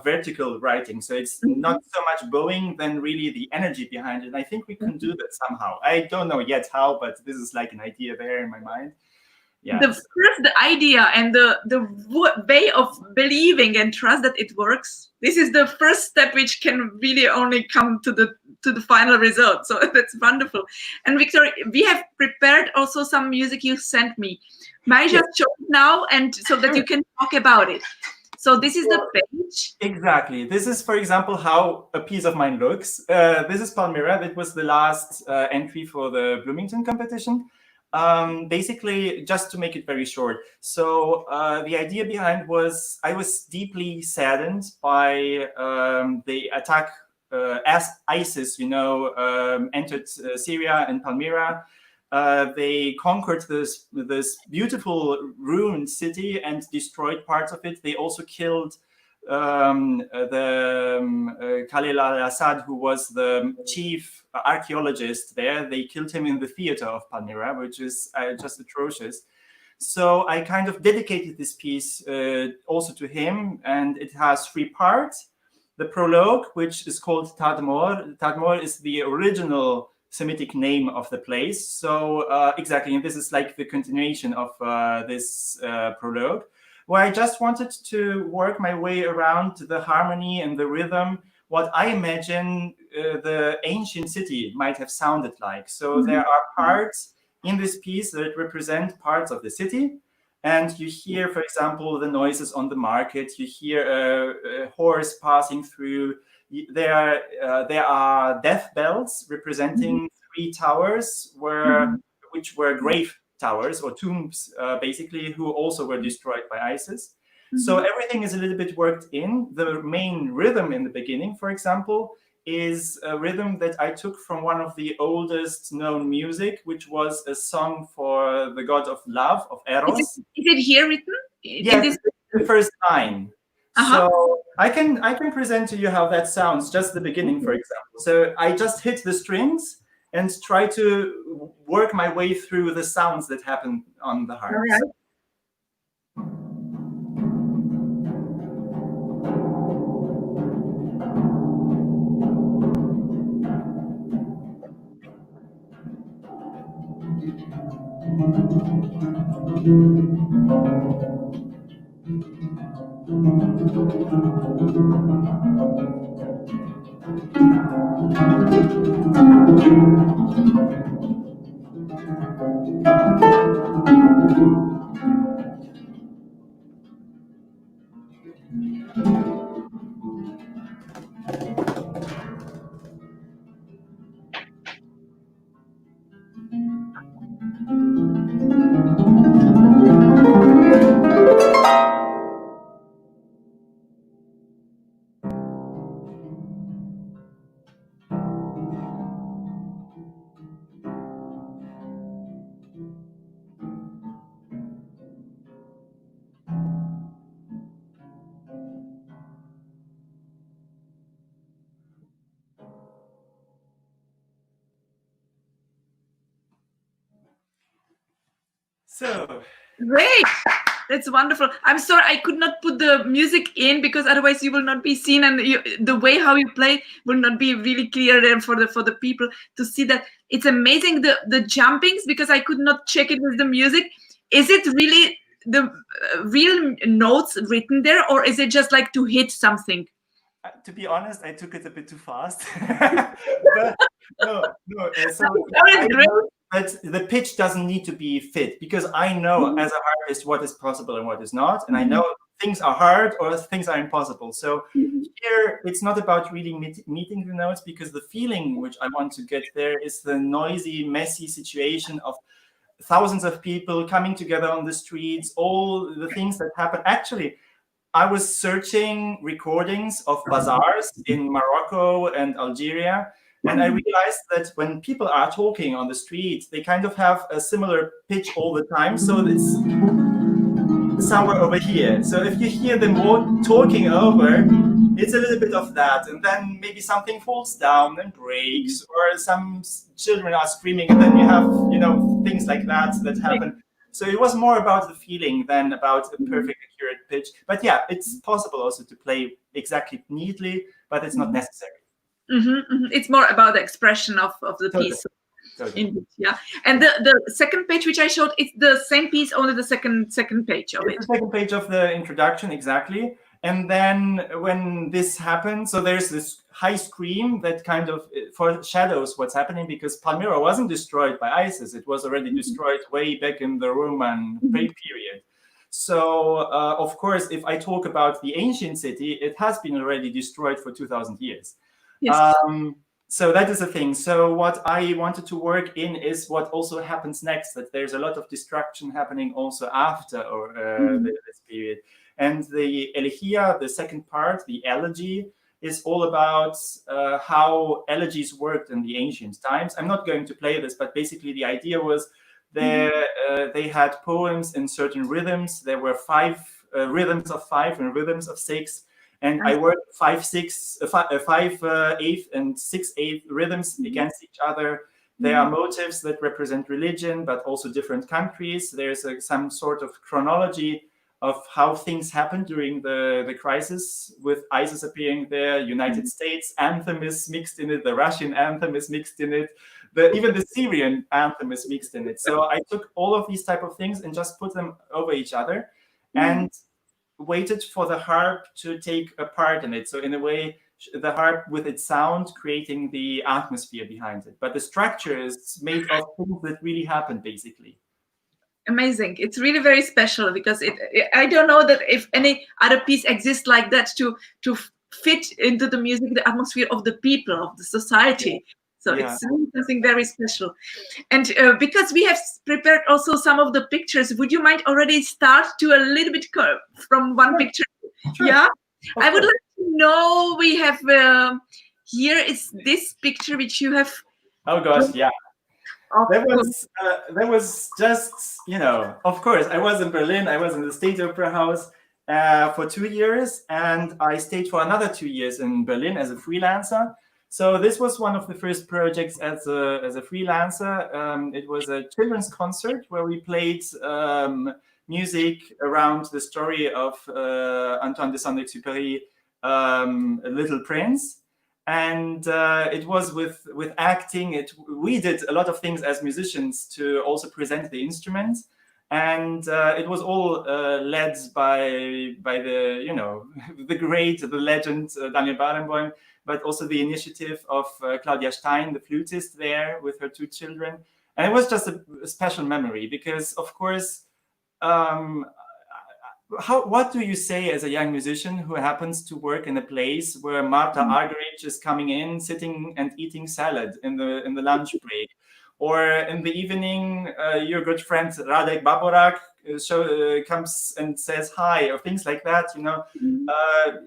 vertical writing. So it's not so much bowing than really the energy behind it. And I think we can do that somehow. I don't know yet how, but this is like an idea there in my mind. Yeah. The idea and the way of believing and trust that it works, this is the first step which can really only come to the final result. So that's wonderful. And Victor, we have prepared also some music you sent me. May I Yes. just show it now, and so that you can talk about it? So this is the page. Exactly. This is, for example, how a piece of mine looks. This is Palmyra. That was the last entry for the Bloomington competition. Basically, just to make it very short. So the idea behind was I was deeply saddened by the attack as ISIS, entered Syria and Palmyra. They conquered this beautiful ruined city and destroyed parts of it. They also killed Khalil al-Assad, who was the chief archaeologist there. They killed him in the theater of Palmyra, which is just atrocious. So I kind of dedicated this piece also to him, and it has 3 parts. The prologue, which is called Tadmor. Tadmor is the original Semitic name of the place. So exactly, and this is like the continuation of this prologue, where I just wanted to work my way around the harmony and the rhythm, what I imagine the ancient city might have sounded like. So there are parts in this piece that represent parts of the city. And you hear, for example, the noises on the market. You hear a horse passing through. There are death bells representing 3 towers, which were grave towers or tombs, basically, who also were destroyed by ISIS. So everything is a little bit worked in. The main rhythm in the beginning, for example, is a rhythm that I took from one of the oldest known music, which was a song for the god of love, of Eros. Is it here written? In Yes, this? the first line. Uh-huh. So I can present to you how that sounds, just the beginning, for example. So I just hit the strings and try to work my way through the sounds that happen on the harp. All right. So Great. That's wonderful. I'm sorry I could not put the music in because otherwise you will not be seen, and the way how you play will not be really clear there for the people to see that. It's amazing the jumpings, because I could not check it with the music. Is it really the real notes written there, or is it just like to hit something? to be honest, I took it a bit too fast. But no. So That I is great. know that the pitch doesn't need to be fit, because I know as a harpist what is possible and what is not, and I know things are hard or things are impossible. So here it's not about really meeting the notes, because the feeling which I want to get there is the noisy, messy situation of thousands of people coming together on the streets, all the things that happen. Actually, I was searching recordings of bazaars in Morocco and Algeria, and I realized that when people are talking on the street, they kind of have a similar pitch all the time. So it's somewhere over here. So if you hear them all talking over, it's a little bit of that, and then maybe something falls down and breaks, or some children are screaming, and then you have things like that happen. So it was more about the feeling than about a perfect accurate pitch. But yeah, it's possible also to play exactly neatly, but it's not necessary. It's more about the expression of the Totally. piece. Totally. Indeed, yeah. And the second page which I showed, it's the same piece, only the second page of it. It's the second page of the introduction, exactly. And then when this happens, so there's this high scream that kind of foreshadows what's happening, because Palmyra wasn't destroyed by ISIS. It was already destroyed way back in the Roman period. So, of course, if I talk about the ancient city, it has been already destroyed for 2,000 years. Yes. So that is the thing. So what I wanted to work in is what also happens next, that there's a lot of destruction happening also after this period. And the elegia, the second part, the elegy, is all about how elegies worked in the ancient times. I'm not going to play this, but basically the idea was they had poems in certain rhythms. There were five rhythms of five and rhythms of six. And I worked 5/8 and 6/8 rhythms against each other. There are motifs that represent religion, but also different countries. There's some sort of chronology of how things happened during the crisis, with ISIS appearing there. United States anthem is mixed in it. The Russian anthem is mixed in it. Even the Syrian anthem is mixed in it. So I took all of these type of things and just put them over each other, and waited for the harp to take a part in it. So in a way, the harp with its sound creating the atmosphere behind it. But the structure is made of things that really happened, basically. Amazing. It's really very special, because I don't know that if any other piece exists like that to fit into the music, the atmosphere of the people, of the society. So it's really something very special. And because we have prepared also some of the pictures, would you mind already start to a little bit from one picture? Sure. Yeah. I would like to know, we have here is this picture which you have. Oh gosh, yeah. That was just, of course, I was in Berlin. I was in the State Opera House for 2 years, and I stayed for another 2 years in Berlin as a freelancer. So this was one of the first projects as a freelancer. It was a children's concert where we played music around the story of Antoine de Saint-Exupéry, Little Prince. And it was with acting. We did a lot of things as musicians to also present the instruments, and it was all led by the the great, the legend Daniel Barenboim, but also the initiative of Claudia Stein, the flutist there with her 2 children. And it was just a special memory, because of course, what do you say as a young musician who happens to work in a place where Marta Argerich is coming in, sitting and eating salad in the lunch break, or in the evening your good friend Radek Baborak comes and says hi, or things like that?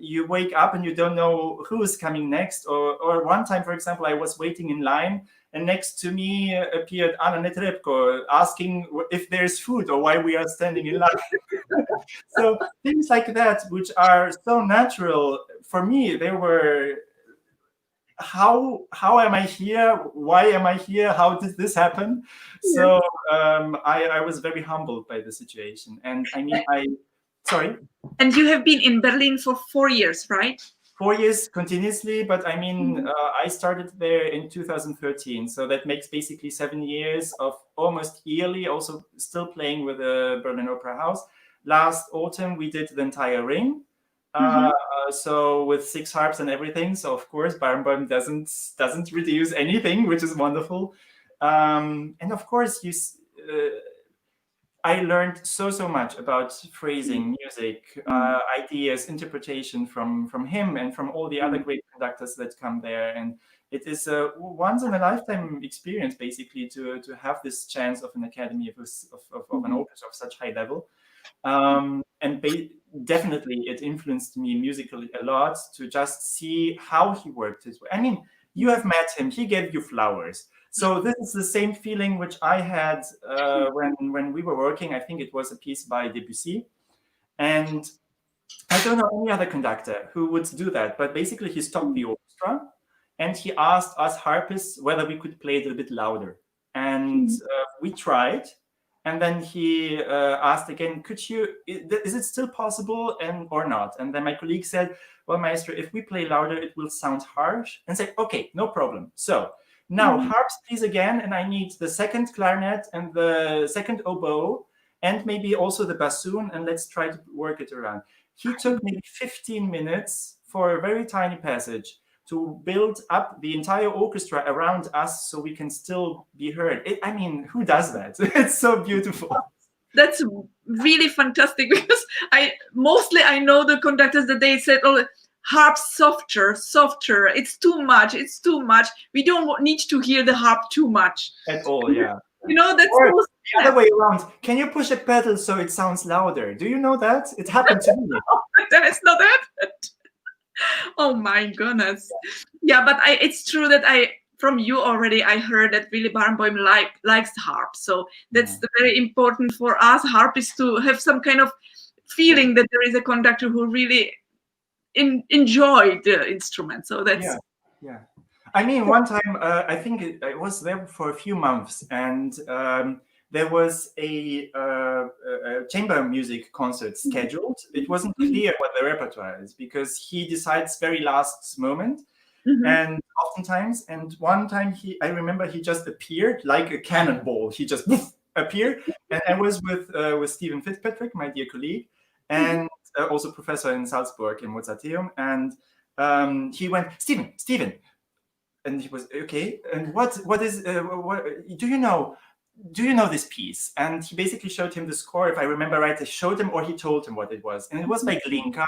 You wake up and you don't know who is coming next. Or one time, for example, I was waiting in line, and next to me appeared Anna Netrebko asking if there's food or why we are standing in line. So things like that, which are so natural for me, they were how am I here? Why am I here? How did this happen? Yes. So I was very humbled by the situation. And I mean, sorry. And you have been in Berlin for 4 years, right? 4 years continuously, but I mean, Mhm. I started there in 2013, so that makes basically 7 years of almost yearly, also still playing with the Berlin Opera House. Last autumn, we did the entire ring, Mhm. so with 6 harps and everything. So of course, Barenboim doesn't reduce anything, which is wonderful. And of course, I learned so much about phrasing, music, ideas, interpretation from him and from all the other great conductors that come there. And it is a once in a lifetime experience, basically, to have this chance of an academy of an orchestra of such high level. And definitely, it influenced me musically a lot to just see how he worked his way. I mean, you have met him; he gave you flowers. So this is the same feeling which I had when we were working. I think it was a piece by Debussy, and I don't know any other conductor who would do that. But basically, he stopped the orchestra and he asked us harpists whether we could play it a bit louder. And we tried. And then he asked again, "Could you? Is it still possible and or not?" And then my colleague said, "Well, Maestro, if we play louder, it will sound harsh." And said, "Okay, no problem." So now harps, please again, and I need the second clarinet and the second oboe, and maybe also the bassoon, and let's try to work it around. He took maybe 15 minutes for a very tiny passage to build up the entire orchestra around us so we can still be heard. I mean, who does that? It's so beautiful. That's really fantastic because I know the conductors that they said, "Oh, harp softer, softer. It's too much. It's too much. We don't need to hear the harp too much." At all, yeah. You know, that's Or most. the other way around. Can you push a pedal so it sounds louder? Do you know that? It happened to me. That is not happened. Oh my goodness. Yeah, but it's true that from you already I heard that Willy Barenboim likes harp. So Yeah. that's very important for us harpists to have some kind of feeling that there is a conductor who really enjoyed the instrument. So that's Yeah, yeah. I mean, one time I think I was there for a few months, and there was a chamber music concert scheduled. It wasn't clear what the repertoire is because he decides very last moment, Mhm. and oftentimes. And one time I remember he just appeared like a cannonball. He just poof, appeared, and I was with Stephen Fitzpatrick, my dear colleague, and also professor in Salzburg in Mozarteum, and he went, Stephen, and he was okay. And what is what do you know this piece? And he basically showed him the score. If I remember right, I showed him or he told him what it was, and it was by Glinka.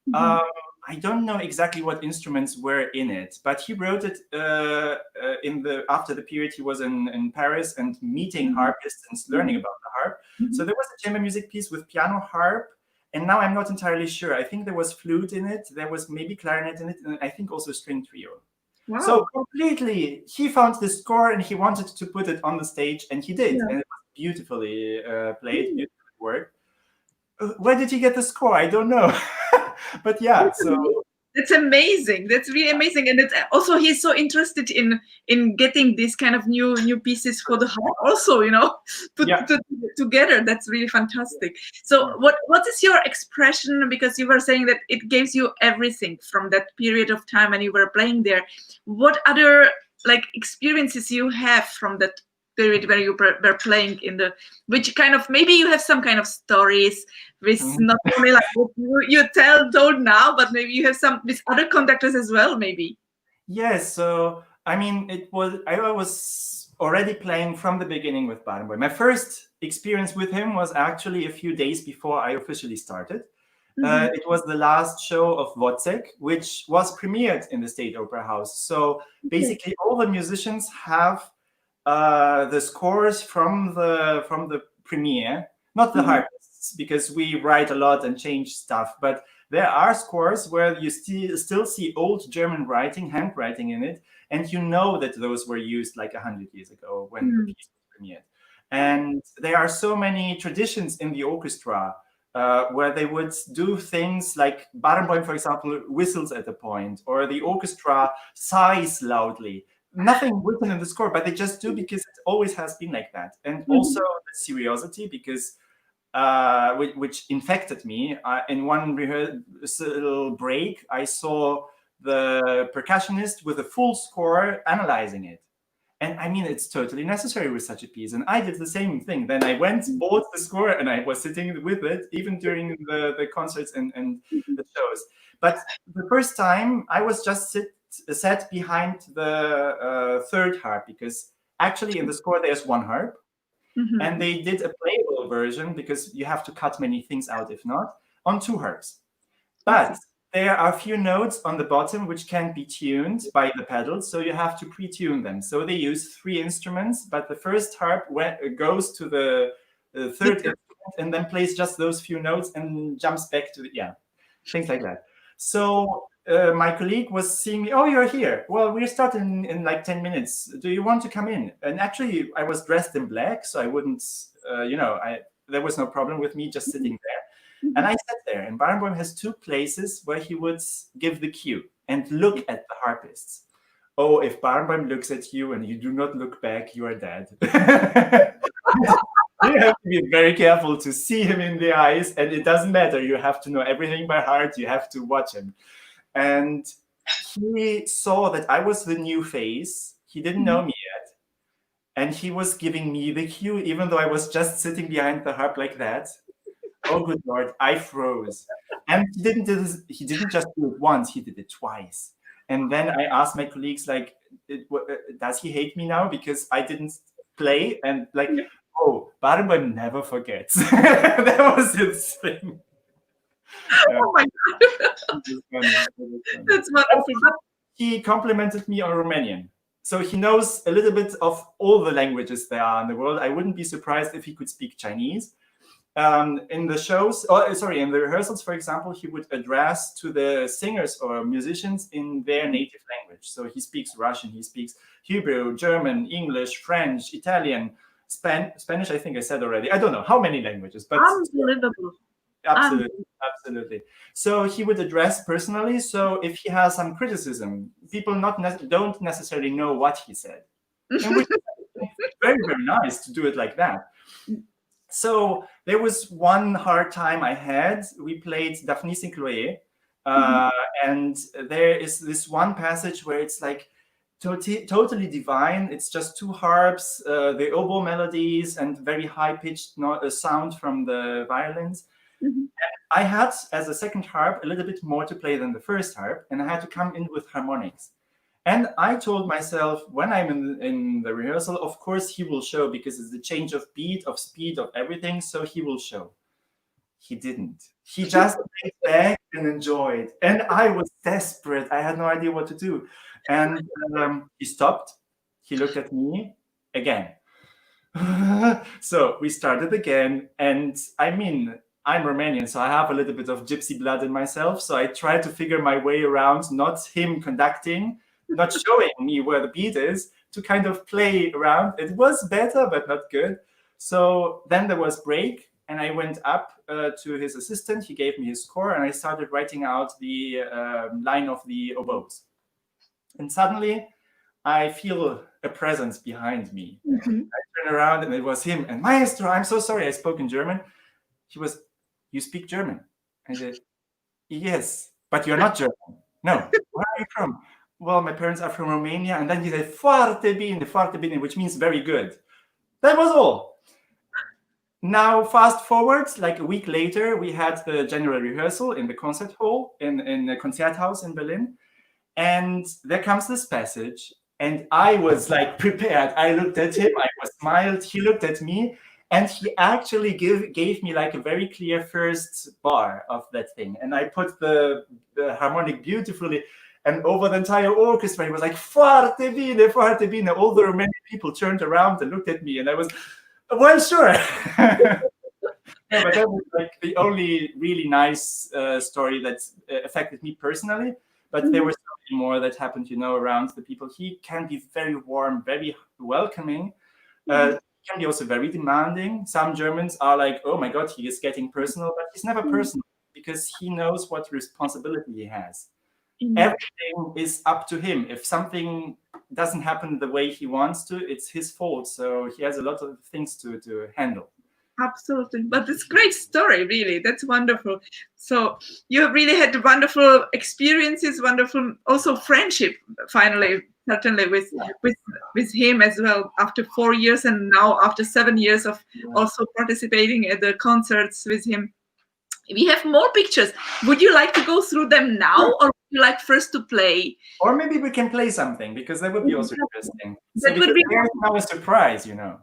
Mhm. Um, I don't know exactly what instruments were in it, but he wrote it in the after the period he was in Paris and meeting harpists and learning Mhm. about the harp. So Mhm. there was a chamber music piece with piano, harp, and now I'm not entirely sure. I think there was flute in it, there was maybe clarinet in it, and I think also string trio. So Wow. completely, he found the score and he wanted to put it on the stage, and he did, Yeah. and it was beautifully played, beautifully worked. Where did he get the score? I don't know, but yeah. That's So amazing. That's amazing. That's really amazing, and it's also he's so interested in getting these kind of new pieces for the harp. Also, put yeah, together. That's really fantastic. So, yeah. what is your expression? Because you were saying that it gives you everything from that period of time when you were playing there. What other like experiences you have from that period where you were playing in the which kind of maybe you have some kind of stories with Mhm. not only like what you told now, but maybe you have some with other conductors as well, maybe. Yes, so I mean, I was already playing from the beginning with Barenboim. My first experience with him was actually a few days before I officially started. Mhm. It was the last show of Wozzeck, which was premiered in the State Opera House. So Okay. basically, all the musicians have the scores from the premiere, not the Mhm. harpists, because we write a lot and change stuff. But there are scores where you still see old German writing, handwriting in it, and you know that those were used like 100 years ago when the Mhm. piece was premiered. And there are so many traditions in the orchestra. where they would do things like Barenboim, for example, whistles at a point, or the orchestra sighs loudly. Nothing written in the score, but they just do because it always has been like that. And also the seriosity, because which infected me. In one rehearsal break, I saw the percussionist with a full score analyzing it. And I mean, it's totally necessary with such a piece. And I did the same thing. Then I went, bought the score, and I was sitting with it, even during the concerts and the shows. But the first time, I was just sat behind the third harp, because actually in the score, there's one harp. And they did a playable version, because you have to cut many things out if not, on two harps. But there are a few notes on the bottom which can be tuned by the pedals, so you have to pre-tune them. So they use three instruments, but the first harp goes to the third instrument and then plays just those few notes and jumps back to things like that. So my colleague was seeing me, oh, you're here. Well, we're starting in like 10 minutes. Do you want to come in? And actually, I was dressed in black, so I wouldn't, there was no problem with me just sitting there. And I sat there, and Barenboim has two places where he would give the cue and look at the harpists. Oh, if Barenboim looks at you and you do not look back, you are dead. You have to be very careful to see him in the eyes, and it doesn't matter. You have to know everything by heart. You have to watch him. And he saw that I was the new face. He didn't know me yet. And he was giving me the cue, even though I was just sitting behind the harp like that. Oh, good Lord, I froze. And he didn't just do it once, he did it twice. And then I asked my colleagues, like, does he hate me now because I didn't play? And like, oh, Barenboim never forgets. That was his thing. Yeah. Oh my God. That's wonderful. He complimented me on Romanian. So he knows a little bit of all the languages there are in the world. I wouldn't be surprised if he could speak Chinese. In the shows, in the rehearsals, for example, he would address to the singers or musicians in their native language. So he speaks Russian, he speaks Hebrew, German, English, French, Italian, Spanish, I think I said already. I don't know how many languages, but unbelievable. Absolutely. So he would address personally. So if he has some criticism, people don't necessarily know what he said. And which is very, very nice to do it like that. So there was one hard time I had. We played Daphne and Chloe, and there is this one passage where it's like totally divine. It's just two harps, the oboe melodies, and very high-pitched sound from the violins. And I had, as a second harp, a little bit more to play than the first harp, and I had to come in with harmonics. And I told myself, when I'm in the rehearsal, of course he will show, because it's the change of beat, of speed, of everything, so he will show. He didn't. He just laid back and enjoyed. And I was desperate. I had no idea what to do. And he stopped. He looked at me again. So we started again. And I mean, I'm Romanian, so I have a little bit of gypsy blood in myself. So I tried to figure my way around, not him conducting, not showing me where the beat is, to kind of play around. It was better, but not good. So then there was break, and I went up to his assistant. He gave me his score, and I started writing out the line of the oboes. And suddenly, I feel a presence behind me. I turn around, and it was him. And Maestro, I'm so sorry, I spoke in German. He was, you speak German? I said, yes, but you're not German. No, where are you from? Well, my parents are from Romania. And then he said, foarte bine, which means very good. That was all. Now, fast forward, like a week later, we had the general rehearsal in the concert hall, in the Konzerthaus in Berlin. And there comes this passage. And I was like prepared. I looked at him, I was smiled, he looked at me. And he actually gave me like a very clear first bar of that thing. And I put the harmonic beautifully. And over the entire orchestra, he was like, foarte bine. All the Romanian people turned around and looked at me. And I was, well, sure. Yeah, but that was like the only really nice story that affected me personally. But there were so many more that happened, around the people. He can be very warm, very welcoming. can be also very demanding. Some Germans are like, oh my God, he is getting personal, but he's never personal because he knows what responsibility he has. Everything is up to him. If something doesn't happen the way he wants to, it's his fault. So he has a lot of things to handle. Absolutely. But it's a great story, really. That's wonderful. So you have really had wonderful experiences, wonderful also friendship, finally, certainly with him as well, after 4 years, and now after 7 years of also participating at the concerts with him. We have more pictures. Would you like to go through them now, or would you like first to play? Or maybe we can play something, because that would be also interesting. So That would be there's now a surprise, you know.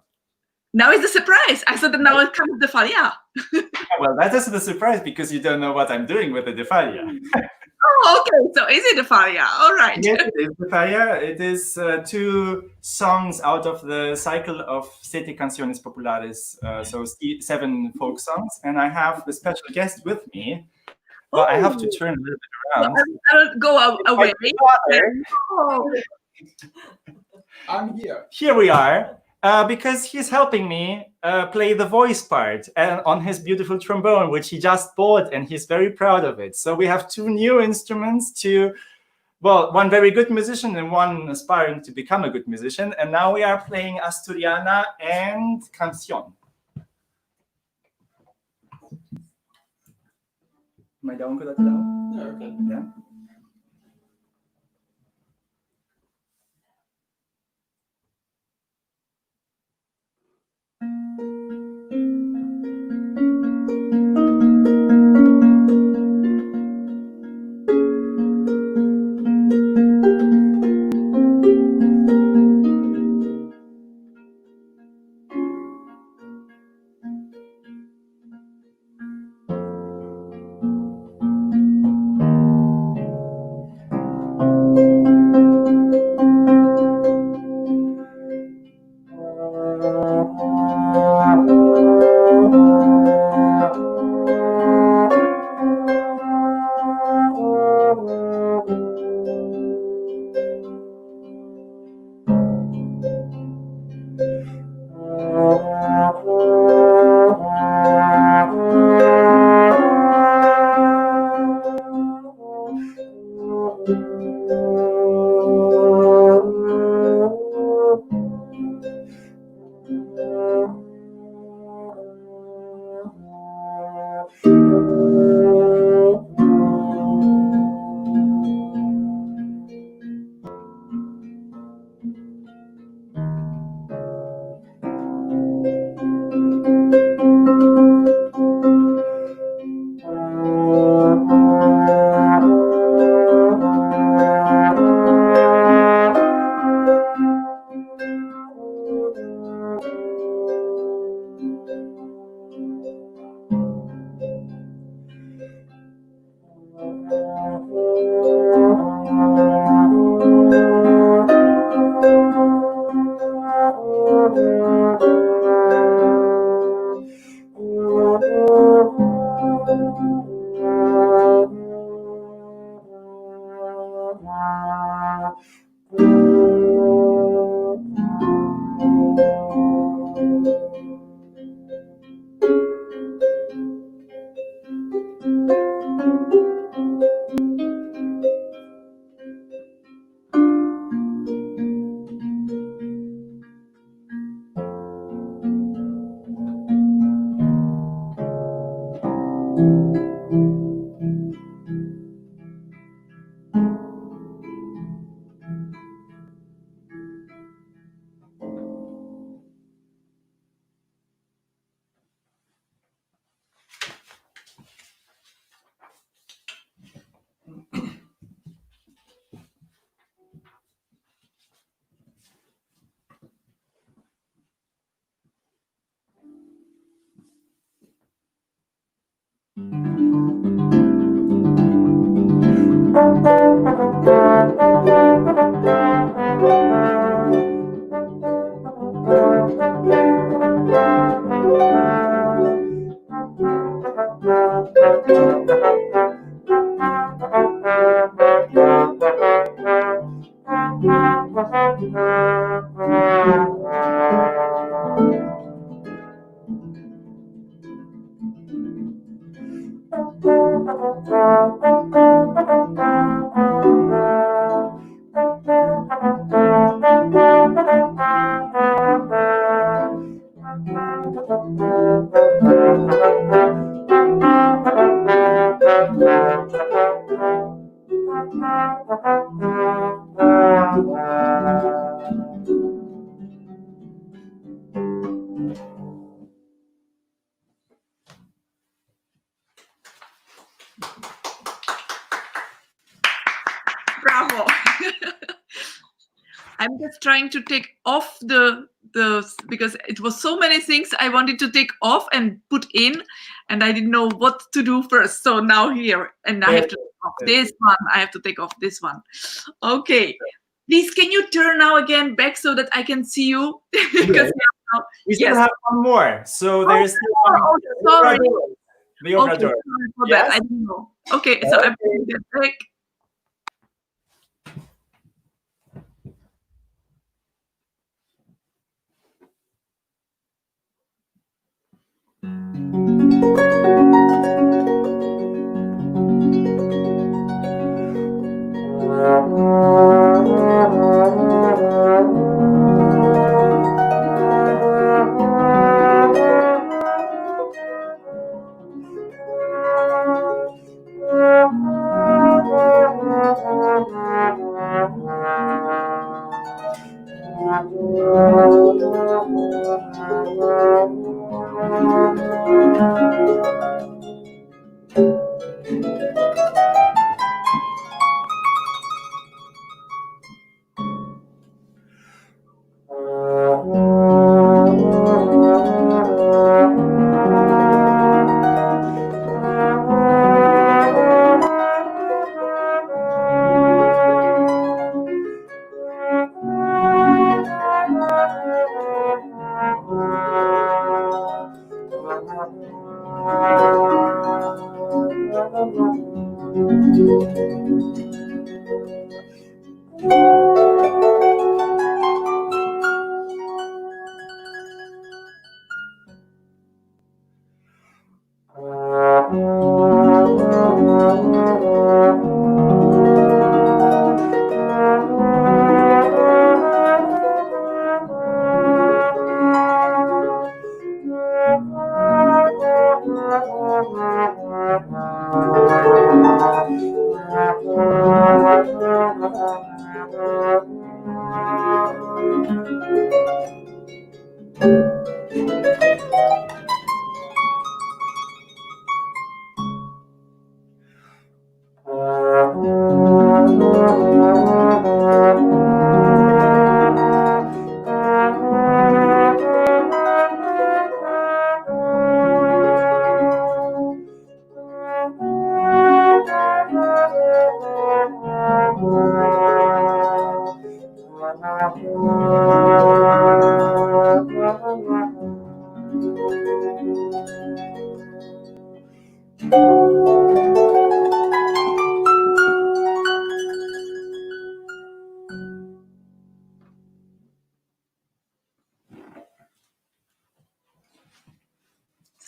Now is the surprise. I thought that now it comes the falia. Well, that is the surprise, because you don't know what I'm doing with the Defalia. Oh, okay. So is it the falia? All right. Yes, it is Defalia. It is 2 songs out of the cycle of Siete Canciones Populares, so 7 folk songs. And I have a special guest with me. Well, I have to turn a little bit around. I'll go away. Oh. I'm here. Here we are, because he's helping me play the voice part on his beautiful trombone, which he just bought, and he's very proud of it. So we have 2 new instruments, well, one very good musician and one aspiring to become a good musician. And now we are playing Asturiana and Canción. Am I down? Yeah, okay. Yeah. I'm just trying to take off the because it was so many things I wanted to take off and put in, and I didn't know what to do first. So now here, and I have to take off this one. I have to take off this one. Okay. Please, can you turn now again back so that I can see you? Because we still have one more. So there's still one. Oh, sorry. The opera door. Sorry for that. I didn't know. Okay, so I'm putting that back.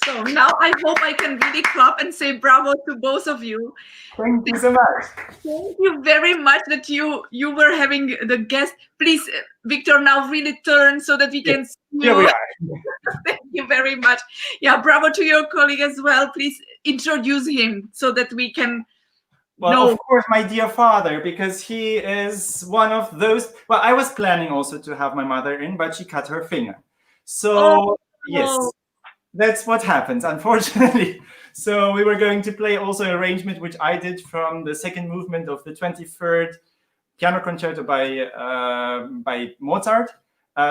So now I hope I can really clap and say bravo to both of you. Thank you so much. Thank you very much that you were having the guest. Please, Viktor, now really turn so that we can see you. Here we are. Thank you very much. Yeah, bravo to your colleague as well. Please introduce him so that we can Well, of course, my dear father, because he is one of those. Well, I was planning also to have my mother in, but she cut her finger. So, yes, that's what happens, unfortunately. So we were going to play also an arrangement which I did from the second movement of the 23rd piano concerto by Mozart.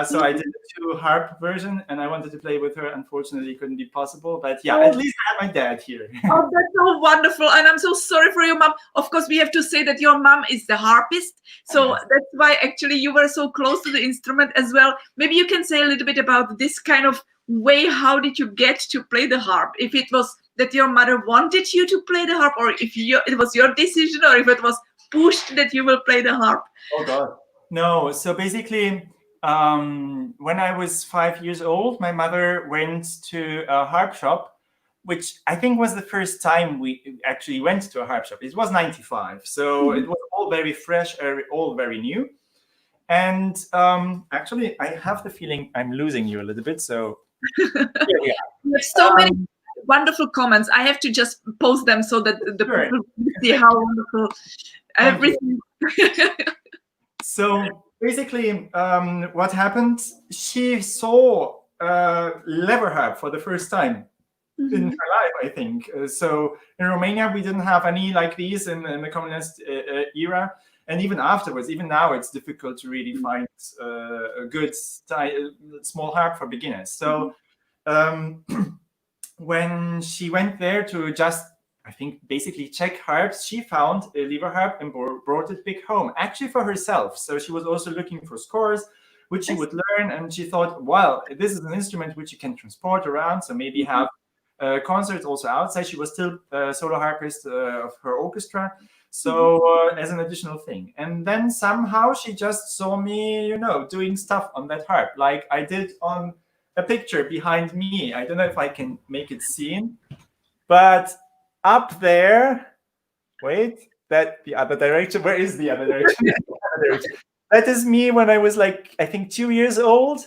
So I did a 2 harp version, and I wanted to play with her. Unfortunately, it couldn't be possible. But yeah, at least I have my dad here. Oh, that's so wonderful. And I'm so sorry for your mom. Of course, we have to say that your mom is the harpist. So that's why actually you were so close to the instrument as well. Maybe you can say a little bit about this kind of way. How did you get to play the harp? If it was that your mother wanted you to play the harp, or if it was your decision, or if it was pushed that you will play the harp. Oh, God. No. So basically, when I was 5 years old, my mother went to a harp shop, which I think was the first time we actually went to a harp shop. It was 95. So it was all very fresh, all very new. And actually, I have the feeling I'm losing you a little bit. So here we are. You have so many wonderful comments. I have to just post them so that the people see how wonderful everything. So basically, what happened? She saw lever harp for the first time in her life, I think. So in Romania, we didn't have any like these in the communist era. And even afterwards, even now, it's difficult to really find a good small harp for beginners. So when she went there to just, I think, basically check harps, she found a lever harp and brought it back home, actually for herself. So she was also looking for scores, which she would learn. And she thought, well, this is an instrument which you can transport around. So maybe have concerts also outside. She was still a solo harpist of her orchestra. So as an additional thing. And then somehow she just saw me, doing stuff on that harp, like I did on a picture behind me. I don't know if I can make it seen, but up there, wait, that the other direction. Where is the other direction? That is me when I was like, I think 2 years old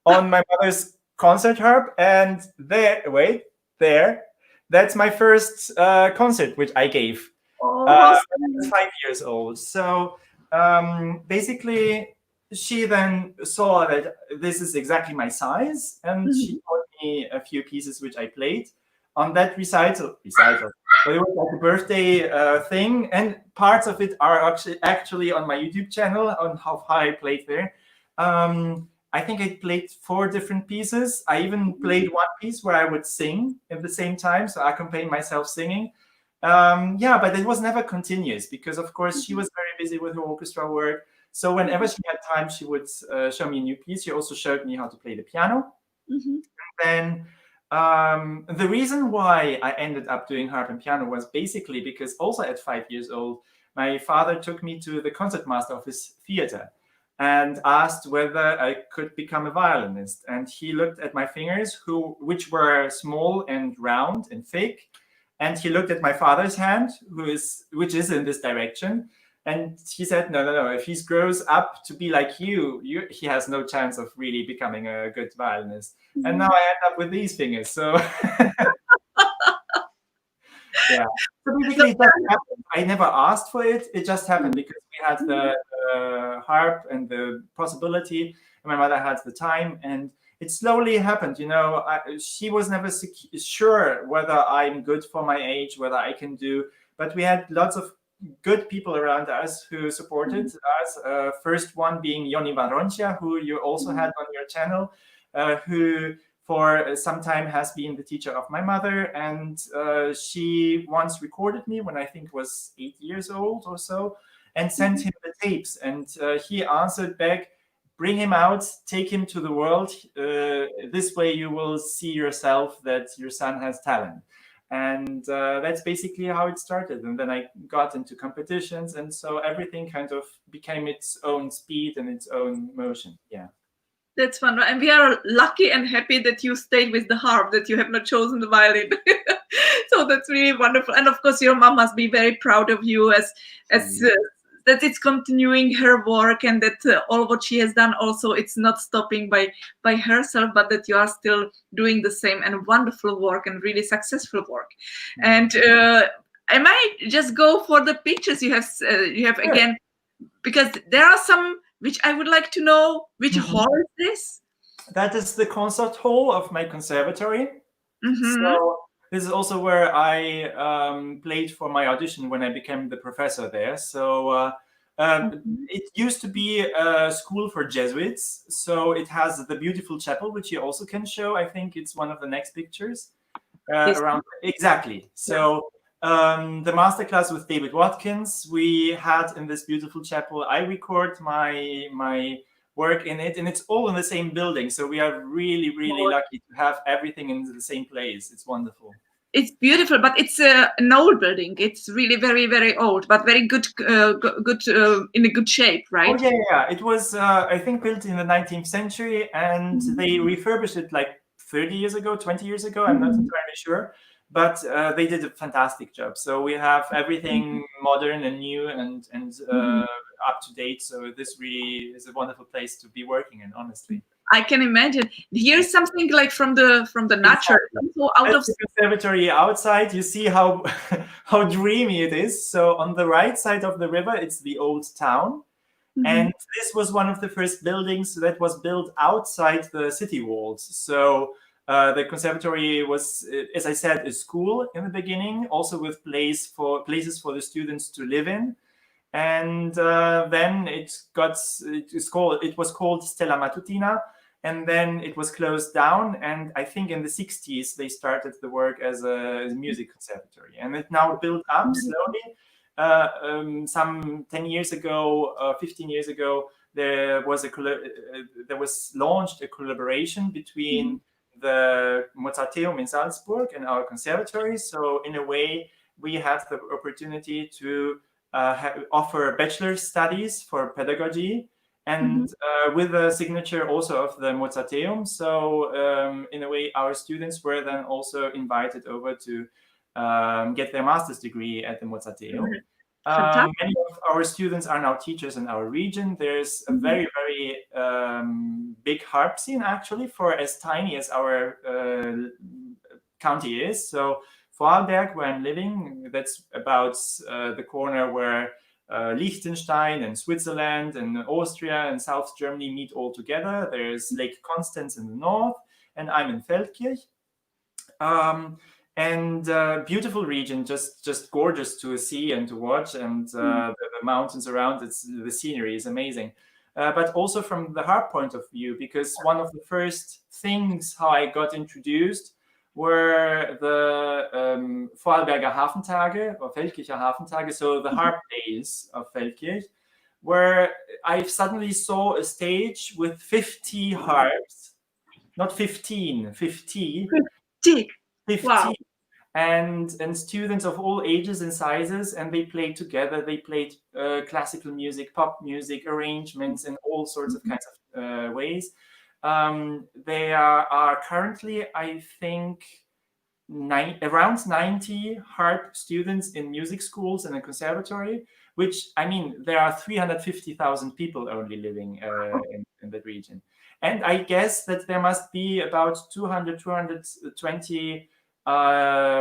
on my mother's concert harp. And there, that's my first concert, which I gave. I was 5 years old. So basically, she then saw that this is exactly my size, and she taught me a few pieces which I played on that recital. But it was like a birthday thing, and parts of it are actually on my YouTube channel on how far I played there. I think I played 4 different pieces. I even played one piece where I would sing at the same time, so I accompanied myself singing. But it was never continuous because, of course, she was very busy with her orchestra work. So whenever she had time, she would show me a new piece. She also showed me how to play the piano. And then the reason why I ended up doing harp and piano was basically because also at 5 years old, my father took me to the concertmaster of his theater and asked whether I could become a violinist. And he looked at my fingers, which were small and round and thick. And he looked at my father's hand, which is in this direction. And he said, no, if he grows up to be like you, he has no chance of really becoming a good violinist. And now I end up with these fingers. So yeah. So basically it just happened. I never asked for it. It just happened because we had the harp and the possibility, and my mother had the time, and it slowly happened. She was never sure whether I'm good for my age, whether I can do, but we had lots of good people around us who supported us. First one being Yoni Varoncia, who you also had on your channel, who for some time has been the teacher of my mother. And she once recorded me when I think was 8 years old or so, and sent him the tapes. And he answered back, bring him out, take him to the world. This way you will see yourself that your son has talent. And that's basically how it started. And then I got into competitions. And so everything kind of became its own speed and its own motion. Yeah. That's fun. And we are lucky and happy that you stayed with the harp, that you have not chosen the violin. So that's really wonderful. And of course, your mom must be very proud of you as that it's continuing her work, and that all what she has done also, it's not stopping by herself, but that you are still doing the same and wonderful work and really successful work. And I might just go for the pictures you have again, because there are some which I would like to know. Which hall is this? That is the concert hall of my conservatory. So this is also where I played for my audition when I became the professor there. So it used to be a school for Jesuits. So it has the beautiful chapel, which you also can show. I think it's one of the next pictures around. Exactly. So the masterclass with David Watkins we had in this beautiful chapel. I record my work in it, and it's all in the same building. So we are really, really lucky to have everything in the same place. It's wonderful. It's beautiful, but it's an old building. It's really very, very old, but very good, in a good shape, right? Oh yeah. It was, I think, built in the 19th century, and they refurbished it like 30 years ago, 20 years ago. I'm not entirely sure, but they did a fantastic job. So we have everything modern and new and up to date. So this really is a wonderful place to be working in, honestly. I can imagine. Here's something like from the nature. So out of the conservatory outside, you see how dreamy it is. So on the right side of the river, it's the old town. And this was one of the first buildings that was built outside the city walls. So the conservatory was, as I said, a school in the beginning, also with places for the students to live in. and then it was called Stella Matutina, and then it was closed down. And I think in the 60s they started the work as a music conservatory, and it now built up slowly. Some 10 years ago, 15 years ago, there was launched a collaboration between the Mozarteum in Salzburg and our conservatory. So in a way, we have the opportunity to offer bachelor studies for pedagogy, and with a signature also of the Mozarteum. So in a way, our students were then also invited over to get their master's degree at the Mozarteum. Many of our students are now teachers in our region. There's a very, very big harp scene, actually, for as tiny as our county is. So Vorarlberg, where I'm living, that's about the corner where Liechtenstein and Switzerland and Austria and South Germany meet all together. There's Lake Constance in the north, and I'm in Feldkirch. And beautiful region, just gorgeous to see and to watch, and the mountains around. The scenery is amazing. But also from the harp point of view, because one of the first things how I got introduced were the Vorarlberger Hafentage or Feldkircher Hafentage, so the harp days of Feldkirch, where I suddenly saw a stage with 50 harps, not 15, 50. 50. Wow. And students of all ages and sizes, and they played together. They played classical music, pop music, arrangements, in all sorts of kinds of ways. They are currently, I think, around 90 harp students in music schools and a conservatory, which, I mean, there are 350,000 people only living in that region. And I guess that there must be about 200, 220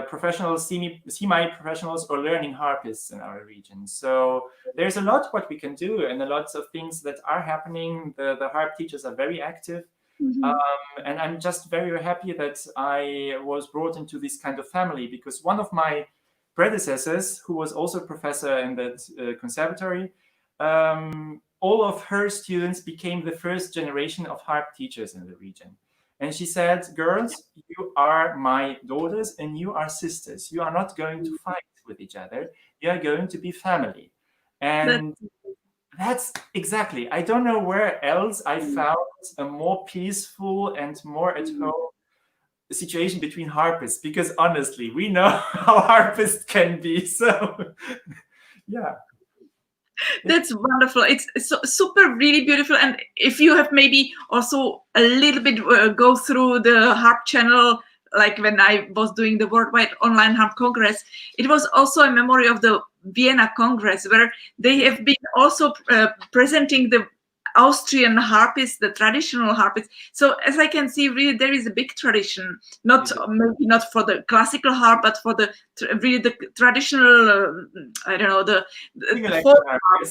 professionals, semi-professionals or learning harpists in our region. So there's a lot what we can do, and a lot of things that are happening. The harp teachers are very active. And I'm just very happy that I was brought into this kind of family, because one of my predecessors, who was also a professor in that conservatory, all of her students became the first generation of harp teachers in the region. And she said, "Girls, you are my daughters and you are sisters. You are not going to fight with each other. You are going to be family." And that's exactly, I don't know where else I found a more peaceful and more at home situation between harpists, because honestly, we know how harpists can be. So, yeah. That's wonderful. It's so super, really beautiful. And if you have maybe also a little bit go through the Harp channel, like when I was doing the Worldwide Online Harp Congress, it was also a memory of the Vienna Congress, where they have been also presenting the Austrian harpists, the traditional harpists. So as I can see, really there is a big tradition, not maybe not for the classical harp, but for the really the traditional, I don't know, the folk harp.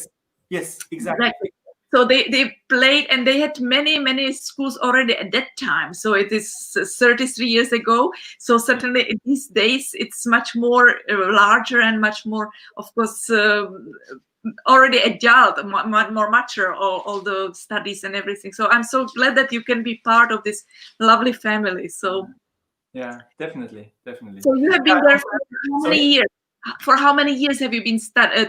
Yes, exactly. So they played, and they had many schools already at that time. So it is 33 years ago. So certainly in these days it's much more larger and much more, of course, already adult, more mature, all the studies and everything. So I'm so glad that you can be part of this lovely family. So yeah, definitely. So you have been there for how many years? For how many years have you been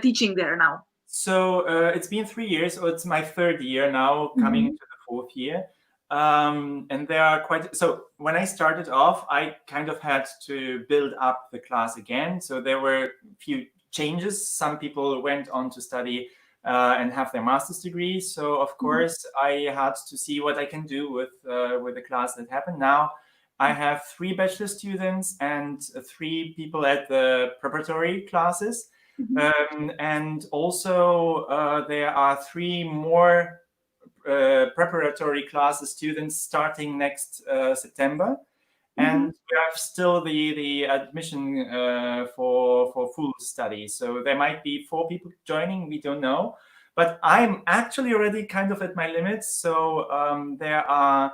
teaching there now? So it's been 3 years, or it's my third year now, coming into the fourth year. And there are so when I started off, I kind of had to build up the class again. So there were a few changes. Some people went on to study and have their master's degree. So of course I had to see what I can do with the class that happened. Now I have 3 bachelor students and 3 people at the preparatory classes. And also there are 3 more preparatory classes students starting next September. And we have still the admission for full study. So there might be 4 people joining, we don't know. But I'm actually already kind of at my limits. So there are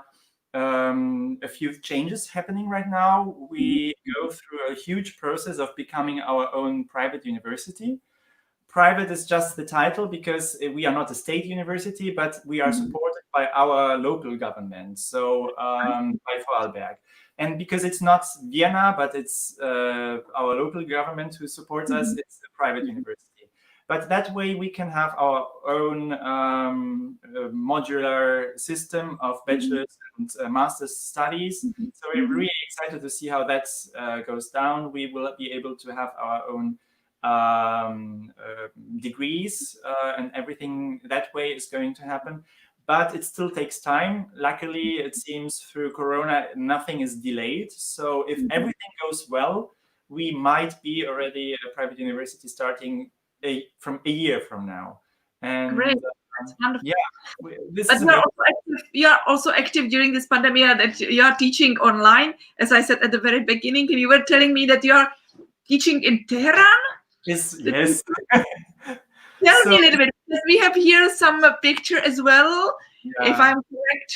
a few changes happening right now. We go through a huge process of becoming our own private university. private is just the title because we are not a state university, but we are supported by our local government, so by Vorarlberg. And because it's not Vienna, but it's our local government who supports us, it's a private university. But that way we can have our own modular system of bachelor's and master's studies. So we're really excited to see how that goes down. We will be able to have our own degrees and everything that way is going to happen. But it still takes time. Luckily, it seems through Corona, nothing is delayed. So if everything goes well, we might be already a private university starting from a year from now. And Great. Wonderful. yeah, this but is you are also active during this pandemic, that you are teaching online, as I said at the very beginning, and you were telling me that you are teaching in Tehran. Yes. Tell me a little bit, because we have here some picture as well, if I'm correct.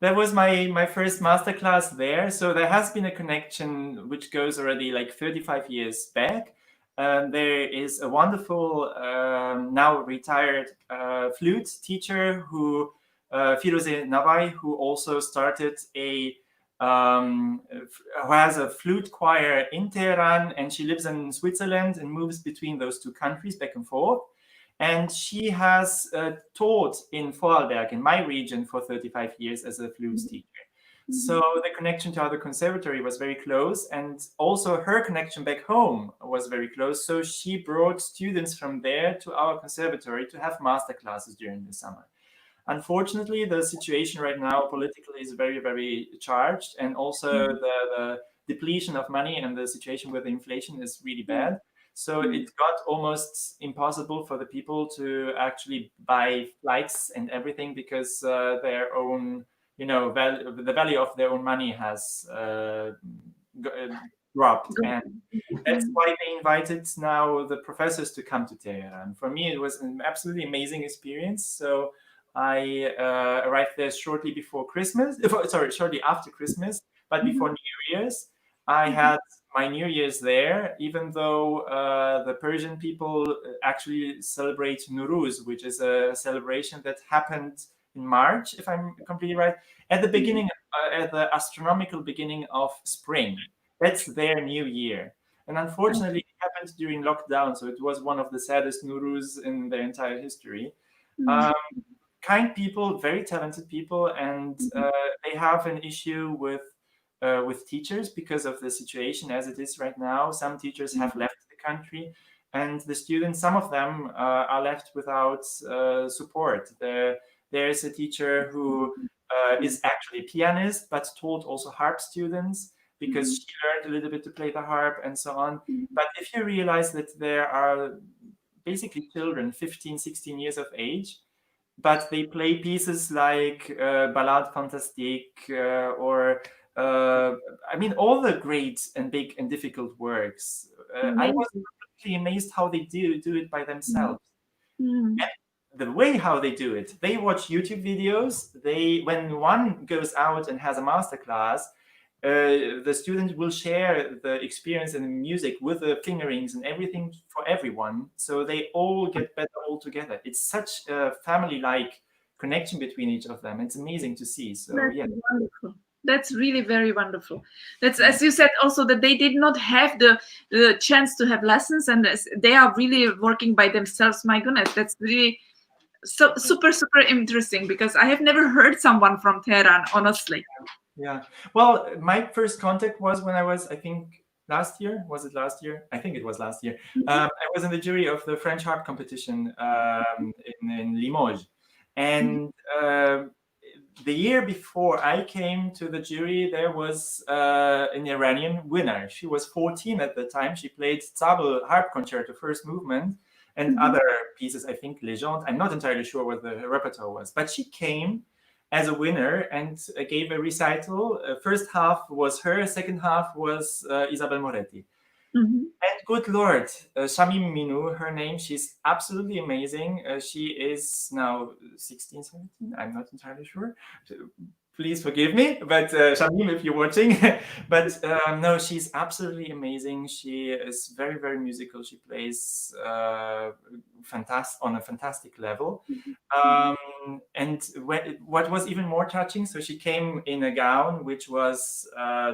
That was my first masterclass there. So there has been a connection which goes already like 35 years back. There is a wonderful, now retired flute teacher who, Firuze Navai, who also started who has a flute choir in Tehran, and she lives in Switzerland and moves between those two countries back and forth. And she has taught in Vorarlberg, in my region, for 35 years as a flute teacher. So the connection to our conservatory was very close, and also her connection back home was very close. So she brought students from there to our conservatory to have master classes during the summer. Unfortunately, the situation right now politically is very, very charged, and also the depletion of money and the situation with inflation is really bad. So it got almost impossible for the people to actually buy flights and everything, because their own, the value of their own money has dropped. And that's why they invited now the professors to come to Tehran. For me, it was an absolutely amazing experience. So I arrived there shortly after Christmas, but before New Year's. I had my New Year's there, even though the Persian people actually celebrate Nowruz, which is a celebration that happened in March, if I'm completely right, at the beginning, at the astronomical beginning of spring. That's their new year. And unfortunately, it happened during lockdown, so it was one of the saddest Nowruz in their entire history. Kind people, very talented people, and they have an issue with teachers because of the situation as it is right now. Some teachers have left the country, and the students, some of them are left without support. There's a teacher who is actually a pianist, but taught also harp students, because she learned a little bit to play the harp and so on. But if you realize that there are basically children, 15, 16 years of age, but they play pieces like Ballade Fantastique or all the great and big and difficult works. I was completely amazed how they do it by themselves. And the way how they do it, they watch YouTube videos. When one goes out and has a master class, the student will share the experience and the music with the fingerings and everything for everyone. So they all get better all together. It's such a family-like connection between each of them. It's amazing to see. So that's wonderful. That's really very wonderful. That's, as you said, also that they did not have the chance to have lessons, and they are really working by themselves. My goodness, that's really so super interesting, because I have never heard someone from Tehran, honestly. Yeah. Well, my first contact was when I was, I think, last year. Was it last year? I think it was last year. I was in the jury of the French harp competition in Limoges. And the year before I came to the jury, there was an Iranian winner. She was 14 at the time. She played Zabel harp concerto, first movement, and other pieces, I think, Legende. I'm not entirely sure what the repertoire was. But she came as a winner and gave a recital. First half was her, second half was Isabel Moretti. And good Lord, Shamim Minou, her name, she's absolutely amazing. She is now 16, 17, I'm not entirely sure. please forgive me, but Shamim, if you're watching, but no, she's absolutely amazing. She is very, very musical. She plays fantastic on a fantastic level. And what was even more touching, so she came in a gown which was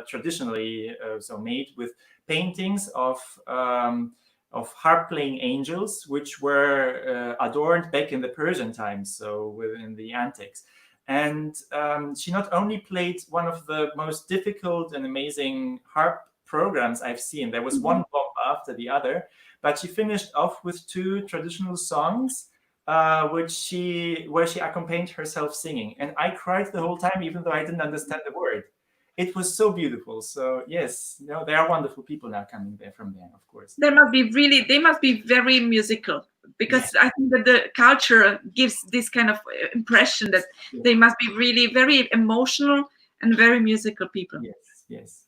traditionally so made with paintings of harp playing angels, which were adorned back in the Persian times, so within the antiques. And she not only played one of the most difficult and amazing harp programs I've seen, there was one bomb after the other, but she finished off with 2 traditional songs where she accompanied herself singing. And I cried the whole time, even though I didn't understand the word. It was so beautiful. So yes, there are wonderful people now coming there from there, of course. They must be very musical, because I think that the culture gives this kind of impression that they must be really very emotional and very musical people. Yes.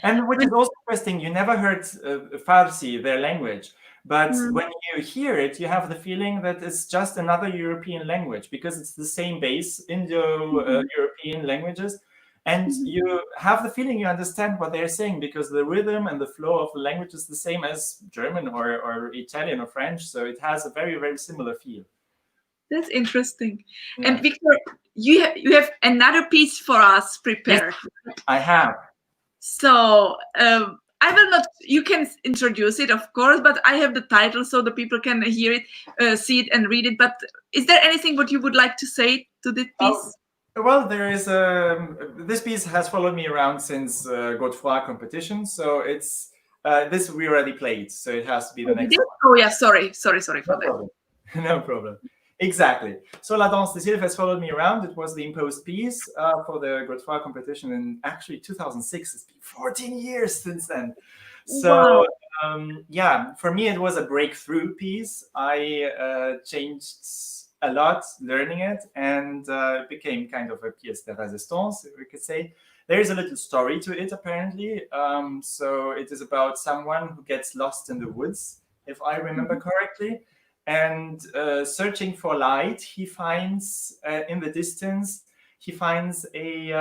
And which is also interesting, you never heard Farsi, their language, but when you hear it, you have the feeling that it's just another European language, because it's the same base, Indo-European languages. And you have the feeling you understand what they're saying, because the rhythm and the flow of the language is the same as German or Italian or French. So it has a very, very similar feel. That's interesting. Yeah. And Viktor, you have another piece for us prepared. Yes, I have. So I will not, you can introduce it, of course, but I have the title so the people can hear it, see it and read it. But is there anything what you would like to say to this piece? Well, there is this piece has followed me around since Godefroy competition. So it's this we already played. So it has to be the next one. Oh yeah, sorry for that. Problem. No problem. Exactly. So La Danse des Sylphes has followed me around. It was the imposed piece for the Godefroy competition in actually 2006. It's been 14 years since then. So yeah, for me it was a breakthrough piece. I changed a lot learning it, and it became kind of a pièce de résistance, we could say. There is a little story to it, apparently. So it is about someone who gets lost in the woods, if I remember correctly. And searching for light, he finds in the distance, he finds a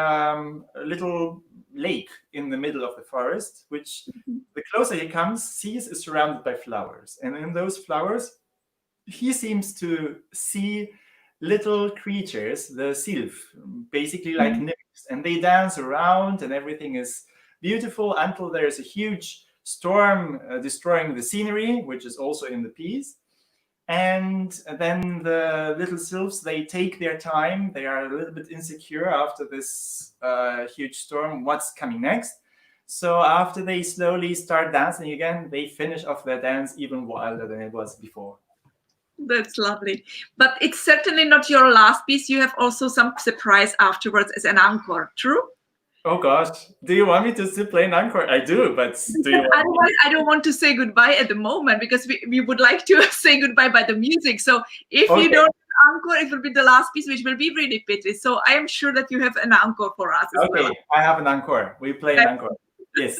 little lake in the middle of the forest, which the closer he comes, sees is surrounded by flowers. And in those flowers, he seems to see little creatures, the sylph, basically like nymphs, and they dance around and everything is beautiful until there's a huge storm destroying the scenery, which is also in the piece. And then the little sylphs, they take their time. They are a little bit insecure after this huge storm, what's coming next. So after they slowly start dancing again, they finish off their dance even wilder than it was before. That's lovely. But it's certainly not your last piece. You have also some surprise afterwards as an encore, true? Oh gosh, do you want me to still play an encore? I do, but do you want I don't want to say goodbye at the moment, because we would like to say goodbye by the music. So if you don't have encore, it will be the last piece, which will be really pity. So I am sure that you have an encore for us as well. I have an encore. We play an encore. Yes.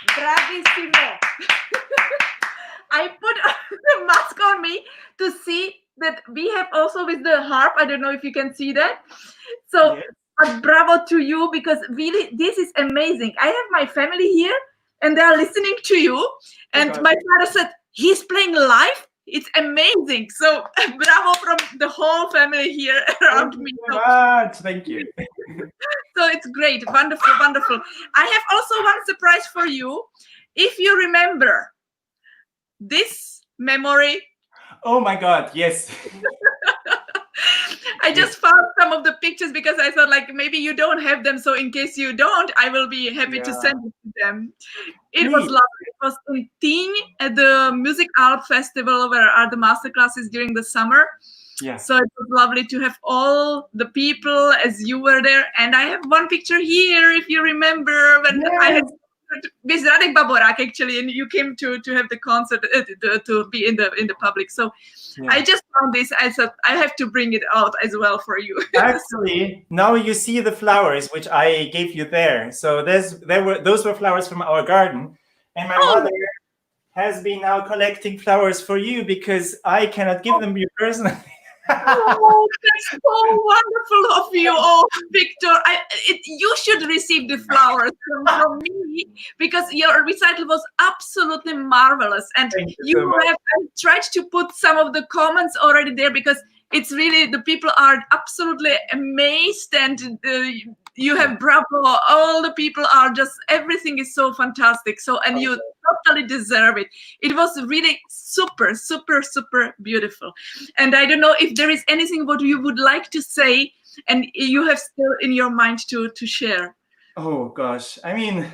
Bravissimo. I put the mask on me to see that we have also with the harp. I don't know if you can see that. So, Yes. but bravo to you, because really this is amazing. I have my family here and they are listening to you. And God. my father said, he's playing live. It's amazing. So bravo from the whole family here around Thank me. you so much. Thank you. So it's great. Wonderful, wonderful. I have also one surprise for you. If you remember this memory, Oh my God. Yes. I just found some of the pictures because I thought like maybe you don't have them. So in case you don't, I will be happy to send it to them. It was Please. lovely. It was in Teen at the Music Art Festival where are the masterclasses during the summer. Yeah. So it was lovely to have all the people as you were there. And I have one picture here, if you remember, when I had with Radek Baborak actually, and you came to have the concert to be in the public. So Yeah. I just found this. I thought I have to bring it out as well for you. Actually, now you see the flowers which I gave you there. So those were flowers from our garden, and my mother has been now collecting flowers for you because I cannot give them you personally. Oh, that's so wonderful of you, Victor. You should receive the flowers from me because your recital was absolutely marvelous. And Thank you so much. I tried to put some of the comments already there because it's really, the people are absolutely amazed, and you have bravo. All the people are just, everything is so fantastic. So, and you totally deserve it. It was really super, super, super beautiful. And I don't know if there is anything what you would like to say and you have still in your mind to share. Oh gosh, I mean,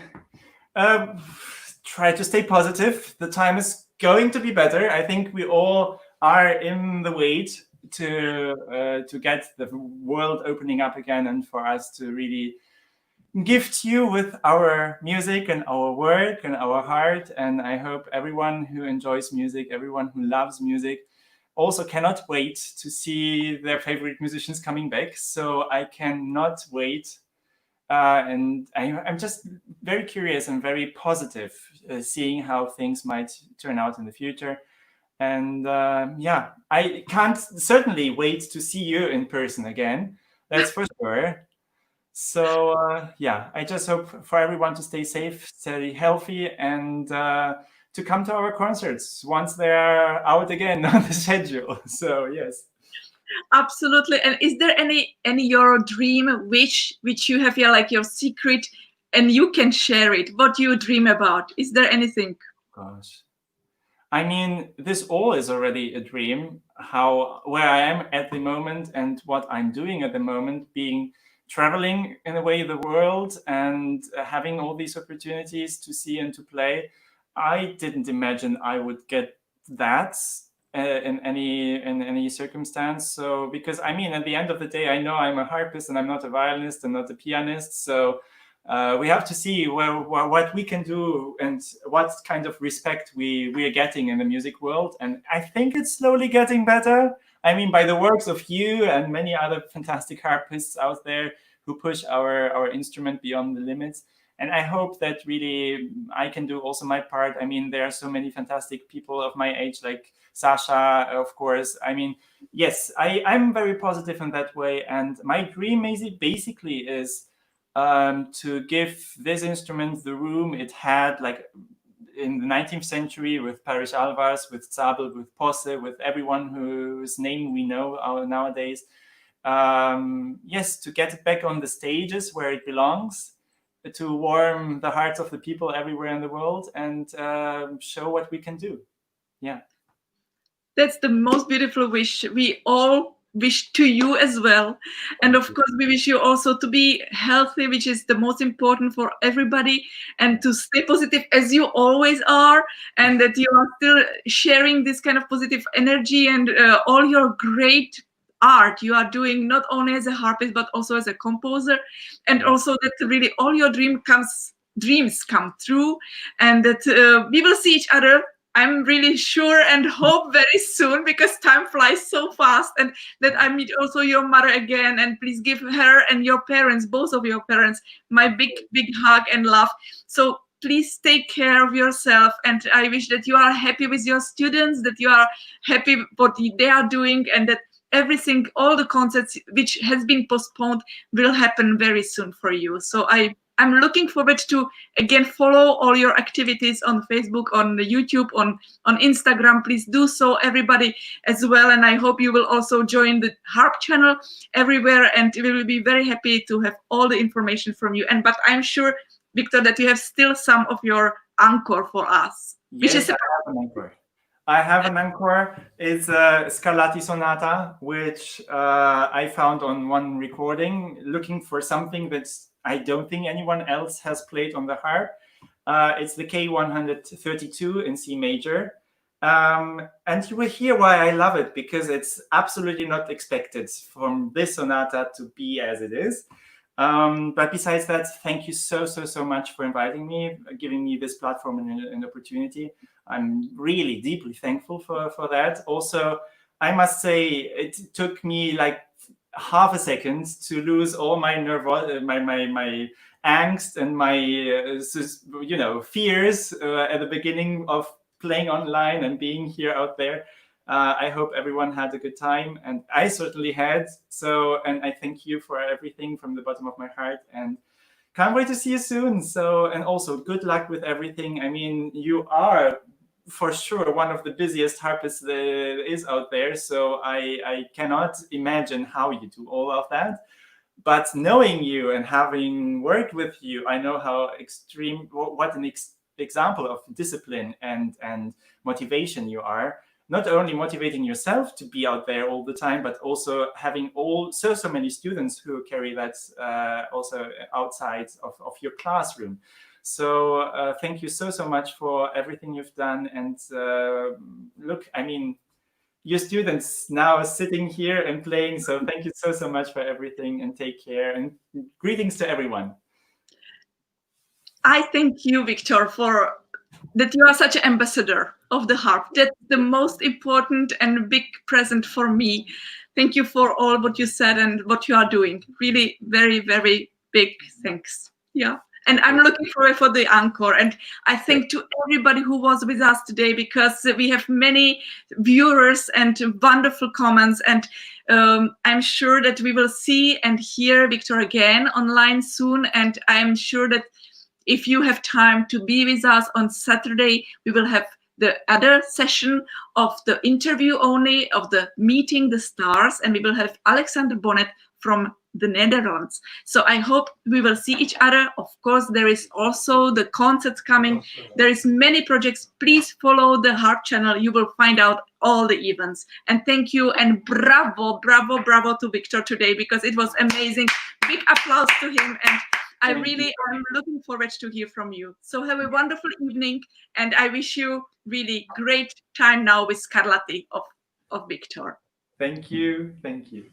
try to stay positive. The time is going to be better. I think we all are in the wait to get the world opening up again, and for us to really gift you with our music and our work and our heart. And I hope everyone who enjoys music, everyone who loves music, also cannot wait to see their favorite musicians coming back. So I cannot wait. And I'm just very curious and very positive, seeing how things might turn out in the future. And yeah, I can't certainly wait to see you in person again. That's for sure. So yeah, I just hope for everyone to stay safe, stay healthy, and to come to our concerts once they're out again on the schedule. So yes. Absolutely. And is there any your dream which you have, yeah, like your secret, and you can share it? What you dream about? Is there anything? Gosh. I mean, this all is already a dream. How where I am at the moment and what I'm doing at the moment, being traveling in a way the world and having all these opportunities to see and to play. I didn't imagine I would get that in any circumstance. So because I mean, at the end of the day, I know I'm a harpist and I'm not a violinist and not a pianist. So we have to see what we can do and what kind of respect we are getting in the music world. And I think it's slowly getting better. I mean, by the works of you and many other fantastic harpists out there who push our instrument beyond the limits. And I hope that really I can do also my part. I mean, there are so many fantastic people of my age, like Sasha, of course. I mean, yes, I'm very positive in that way. And my dream basically is to give this instrument the room it had, like in the 19th century, with Parrish Alvarez, with Zabel, with Posse, with everyone whose name we know nowadays. Yes, to get it back on the stages where it belongs, to warm the hearts of the people everywhere in the world, and show what we can do. Yeah. That's the most beautiful wish we all wish to you as well. And Thank of you. course, we wish you also to be healthy, which is the most important for everybody, and to stay positive as you always are, and that you are still sharing this kind of positive energy and all your great art you are doing, not only as a harpist but also as a composer, and also that really all your dreams come true, and that we will see each other, I'm really sure and hope, very soon, because time flies so fast. And that I meet also your mother again. And please give her and your parents, both of your parents, my big, big hug and love. So please take care of yourself. And I wish that you are happy with your students, that you are happy what they are doing, and that everything, all the concerts which has been postponed, will happen very soon for you. So I'm looking forward to again follow all your activities on Facebook, on the YouTube, on Instagram. Please do so, everybody, as well. And I hope you will also join the Harp channel everywhere. And we will be very happy to have all the information from you. And but I'm sure, Viktor, that you have still some of your encore for us, which Yes, is I have an encore. I have an encore. It's a Scarlatti Sonata, which I found on one recording, looking for something that I don't think anyone else has played on the harp. It's the K132 in C major. And you will hear why I love it, because it's absolutely not expected from this sonata to be as it is. But besides that, thank you so much for inviting me, giving me this platform and an opportunity. I'm really deeply thankful for that. Also, I must say it took me like half a second to lose all my my angst and my fears at the beginning of playing online and being here out there. I hope everyone had a good time, and I certainly had. So, and I thank you for everything from the bottom of my heart, and can't wait to see you soon. So, and also good luck with everything. I mean, you are for sure one of the busiest harpists there is out there. So I cannot imagine how you do all of that. But knowing you and having worked with you, I know how extreme, what an example of discipline and motivation you are. Not only motivating yourself to be out there all the time, but also having so many students who carry that also outside of your classroom. So thank you so much for everything you've done. And look, I mean, your students now sitting here and playing. So thank you so much for everything, and take care, and greetings to everyone. I thank you, Viktor, for that you are such an ambassador of the harp. That's the most important and big present for me. Thank you for all what you said and what you are doing. Really, very, very big thanks. Yeah. And I'm looking forward for the encore. And I thank to everybody who was with us today, because we have many viewers and wonderful comments. And I'm sure that we will see and hear Viktor again online soon. And I'm sure that if you have time to be with us on Saturday, we will have the other session of the interview only, of the meeting the stars, and we will have Alexander Bonnet from the Netherlands. So I hope we will see each other. Of course, there is also the concerts coming. There is many projects. Please follow the Harp channel. You will find out all the events. And thank you, and bravo, bravo, bravo to Viktor today, because it was amazing. Big applause to him. And I really am looking forward to hear from you. So have a wonderful evening, and I wish you really great time now with Scarlatti of Viktor. Thank you. Thank you.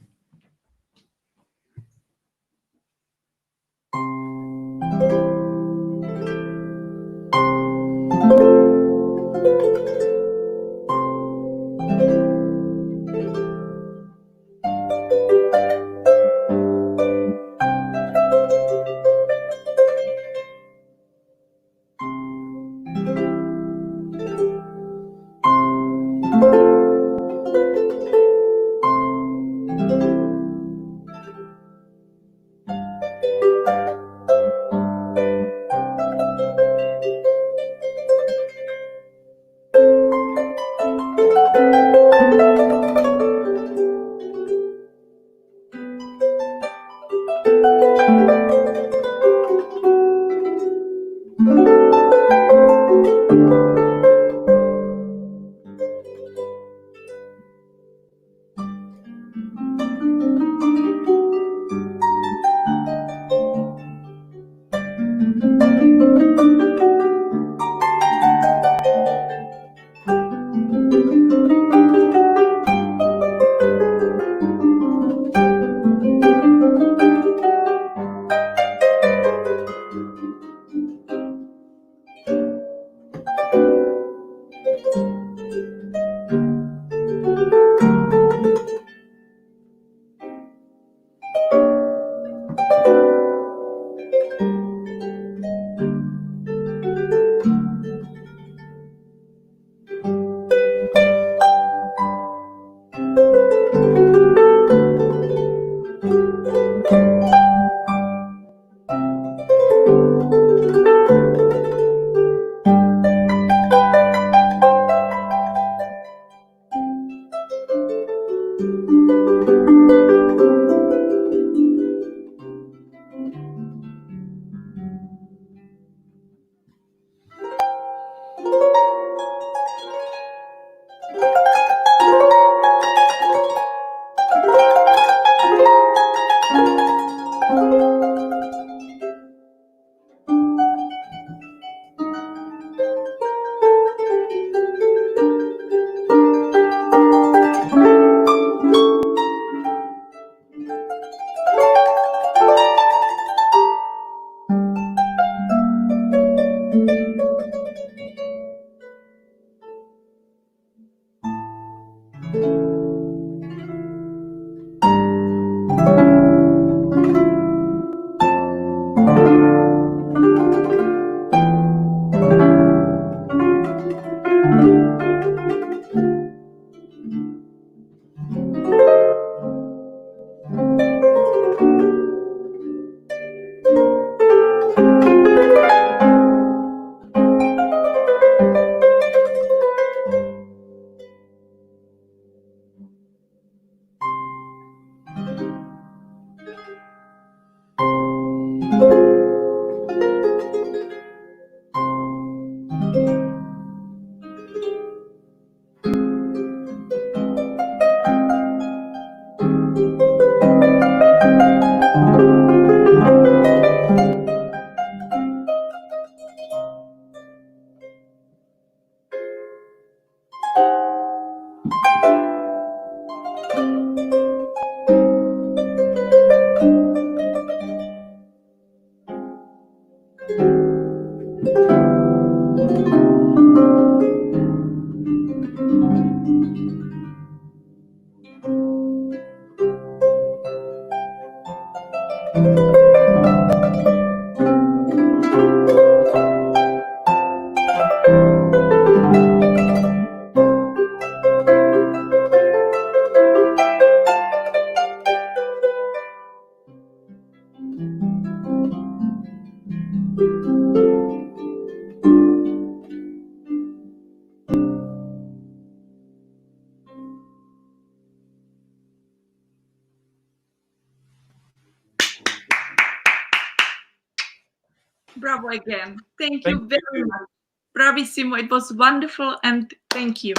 Bravo again. Thank Thank you very much. Bravissimo. It was wonderful, and thank you.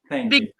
Thank Big you.